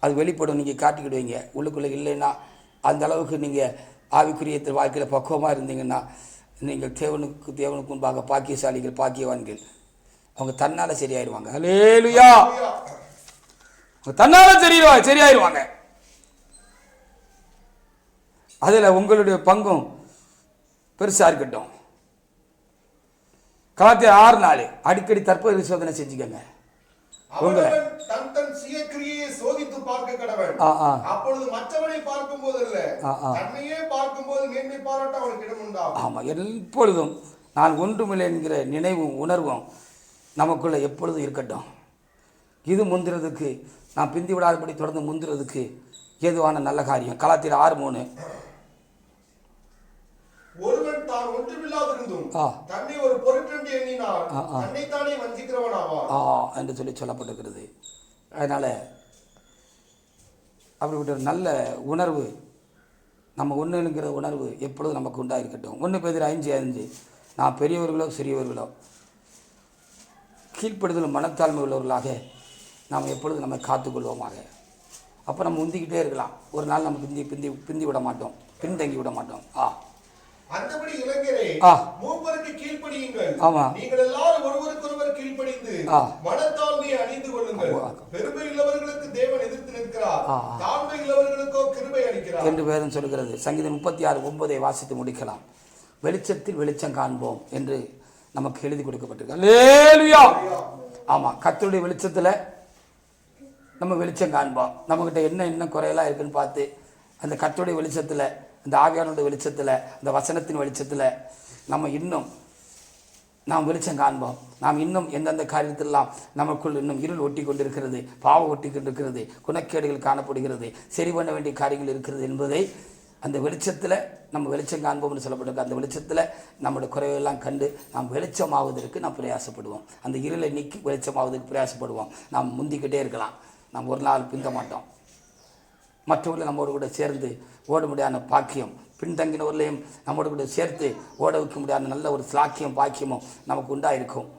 அது வெளிப்படும், நீங்கள் காட்டிக்கிடுவீங்க. உள்ளுக்குள்ளே இல்லைன்னா அந்த அளவுக்கு நீங்கள் ஆவிக்குரிய வாழ்க்கையில் பக்குவமாக இருந்தீங்கன்னா நீங்கள் தேவனுக்கு முன்பாக பாக்கியசாலிகள், பாக்கியவான்கள். அவங்க தன்னால சரியாயிருவாங்க. அல்லேலூயா. தன்னால சரியாயிருவாங்க. அதில் உங்களுடைய பங்கும் பெருசா இருக்கட்டும். கலாத்தியர் 6:4 அடிக்கடி தற்போது சோதனை செஞ்சுக்கங்க. உங்களை சோதித்து பார்க்க கடவன். அப்பொழுது மற்றவனை பார்க்கும் போது அல்ல, தன்னையே பார்க்கும் போது மேன்மை பாராட்ட அவனுக்கு இடம் உண்டாகும். ஆமா, எப்பொழுதும் நான் ஒன்றுமில்லை என்கிற நினைவும் உணர்வும் நமக்குள்ள எப்பொழுதும் இருக்கட்டும். இது முந்திரதுக்கு நான் பிந்தி விடாதபடி தொடர்ந்து முந்திரதுக்கு ஏதுவான நல்ல காரியம். கலாத்தியர் 6:3 ஒருவன் தான் ஒன்றுமில்லாதிருந்தும் தன்னை ஒரு பொருட்டென்று எண்ணினால் தன்னைத்தானே வஞ்சிக்கிறவனாவான் என்று சொல்லப்பட்டிருக்கிறது. அதனால அப்படிப்பட்ட ஒரு நல்ல உணர்வு, நம்ம ஒன்றுங்கிற உணர்வு எப்பொழுதும் நமக்கு உண்டாயிருக்கட்டும். 1 Peter 5:5 நான் பெரியவர்களோ சிறியவர்களோ கீழ்ப்படுதலும் மனத்தாழ்மை உள்ளவர்களாக நாம் எப்பொழுதும் நம்ம காத்துக்கொள்வோமாக. அப்போ நம்ம முந்திக்கிட்டே இருக்கலாம். ஒரு நாள் நம்ம பிந்தி விட மாட்டோம், பின்தங்கி விட மாட்டோம். அந்தபடி இளைஞரே, மூப்பருக்கு கீழ்ப்படியுங்கள். ஆமா, நீங்கள் எல்லாரும் ஒருவருக்கொருவர் கீழ்ப்படிந்து தாழ்மை உள்ளவர்களுக்கோ கிருபை அளிக்கிறார் என்று வேதம் சொல்கிறது. சங்கீதம் 36:9 வாசித்து முடிக்கலாம். வெளிச்சத்தில் வெளிச்சம் காண்போம் என்று நமக்கு எழுதி கொடுக்கப்பட்டிருக்கு. அல்லேலூயா. ஆமா, கர்த்தருடைய வெளிச்சத்துல நம்ம வெளிச்சம் காண்போம். நம்மகிட்ட என்ன குறையெல்லாம் இருக்குன்னு பார்த்து அந்த கர்த்தருடைய வெளிச்சத்துல, அந்த ஆவியானுடைய வெளிச்சத்துல, அந்த வசனத்தின் வெளிச்சத்துல நாம் வெளிச்சம் காண்போம். நாம் இன்னும் எந்தெந்த காரியத்திலெல்லாம் நமக்குள் இன்னும் இருள் ஒட்டி கொண்டிருக்கிறது, பாவம் ஒட்டி கொண்டிருக்கிறது, குணக்கேடுகள் காணப்படுகிறது, சரி பண்ண வேண்டிய காரியங்கள் இருக்கிறது என்பதை அந்த வெளிச்சத்தில் நம்ம வெளிச்சம் காண்போம்னு சொல்லப்பட்டிருக்கு. அந்த வெளிச்சத்தில் நம்முடைய குறைவெல்லாம் கண்டு நாம் வெளிச்சமாவதற்கு நாம் பிரயாசப்படுவோம். அந்த இருளை நீக்கி வெளிச்சமாவதற்கு பிரயாசப்படுவோம். நாம் முந்திக்கிட்டே இருக்கலாம். நாம் ஒரு நாள் பிந்த மாட்டோம். மற்றவர்கள் நம்மோடு கூட சேர்ந்து ஓட முடியாத பாக்கியம், பின்தங்கினவர்களையும் நம்மோடு கூட சேர்த்து ஓட வைக்க முடியாத நல்ல ஒரு சாக்கியம் பாக்கியமும் நமக்கு உண்டாயிருக்கும்.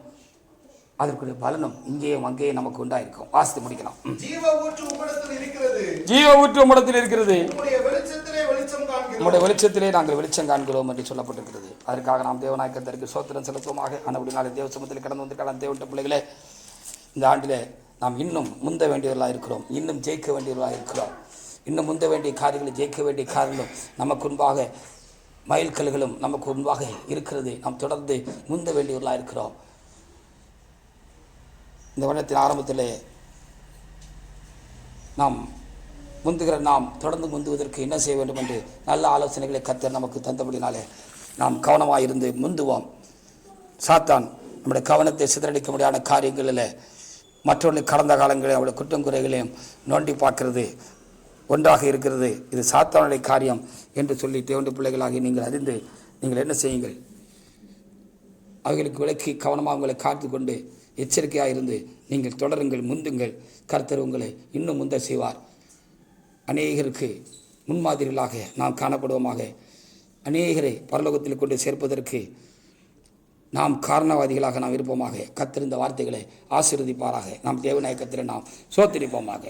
அதற்குரிய பலனும் இங்கேயும் அங்கேயும் நமக்கு உண்டாயிருக்கும். வாசித்து முடிக்கலாம். ஜீவ ஊற்று உம்மிடத்தில் இருக்கிறது, ஜீவ ஊற்று உம்மிடத்தில் இருக்கிறது, உம்முடைய வெளிச்சத்திலே வெளிச்சம் காண்கிறோம், நம்முடைய வெளிச்சத்திலே நாங்கள் வெளிச்சம் காண்கிறோம் என்று சொல்லப்பட்டிருக்கிறது. அதற்காக நாம் தேவனாய் கர்த்தருக்கு ஸ்தோத்திரம் செலுத்துவோமாக. ஆனபடினாலே தேவ சமூகத்தில் கடந்து வந்திருக்கான தேவனுடைய பிள்ளைகளே, இந்த ஆண்டிலே நாம் இன்னும் முந்த வேண்டியவர்களாக இருக்கிறோம். இன்னும் ஜெயிக்க வேண்டியவர்களாக இருக்கிறோம். இன்னும் முந்த வேண்டிய காரியங்களை ஜெயிக்க வேண்டிய காரியங்களும் நமக்கு முன்பாக மைல்கல்களும் நமக்கு முன்பாக இருக்கிறது. நாம் தொடர்ந்து முந்த வேண்டியவர்களாக இருக்கிறோம். இந்த வருடத்தின் ஆரம்பத்தில் நாம் தொடர்ந்து முந்துவதற்கு என்ன செய்ய வேண்டும் என்று நல்ல ஆலோசனைகளை கர்த்தர் நமக்கு தந்தபடினாலே நாம் கவனமாக இருந்து முந்துவோம். சாத்தான் நம்முடைய கவனத்தை சிதறடிக்க முடியாத காரியங்களில் மற்றொன்று கடந்த காலங்களில் அவருடைய குற்றம் குறைகளையும் நோண்டி பார்க்கிறது ஒன்றாக இருக்கிறது. இது சாத்தானுடைய காரியம் என்று சொல்லி தேவனுடைய பிள்ளைகளாகி நீங்கள் அறிந்து நீங்கள் என்ன செய்யுங்கள், அவைகளுக்கு விலக்கி கவனமாக உங்களை காத்து கொண்டு எச்சரிக்கையாக இருந்து நீங்கள் தொடருங்கள், முந்துங்கள். கர்த்தர் உங்களை இன்னும் முந்த செய்வார். அநேகருக்கு முன்மாதிரிகளாக நாம் காணப்படுவோமாக. அநேகரை பரலோகத்தில் கொண்டு சேர்ப்பதற்கு நாம் காரணவாதிகளாக நாம் இருப்போமாக. கர்த்தர் இந்த வார்த்தைகளை ஆசீர்வதிப்பாராக. நாம் தேவநாயகத்தில் நாம் சோத்திரிப்போமாக.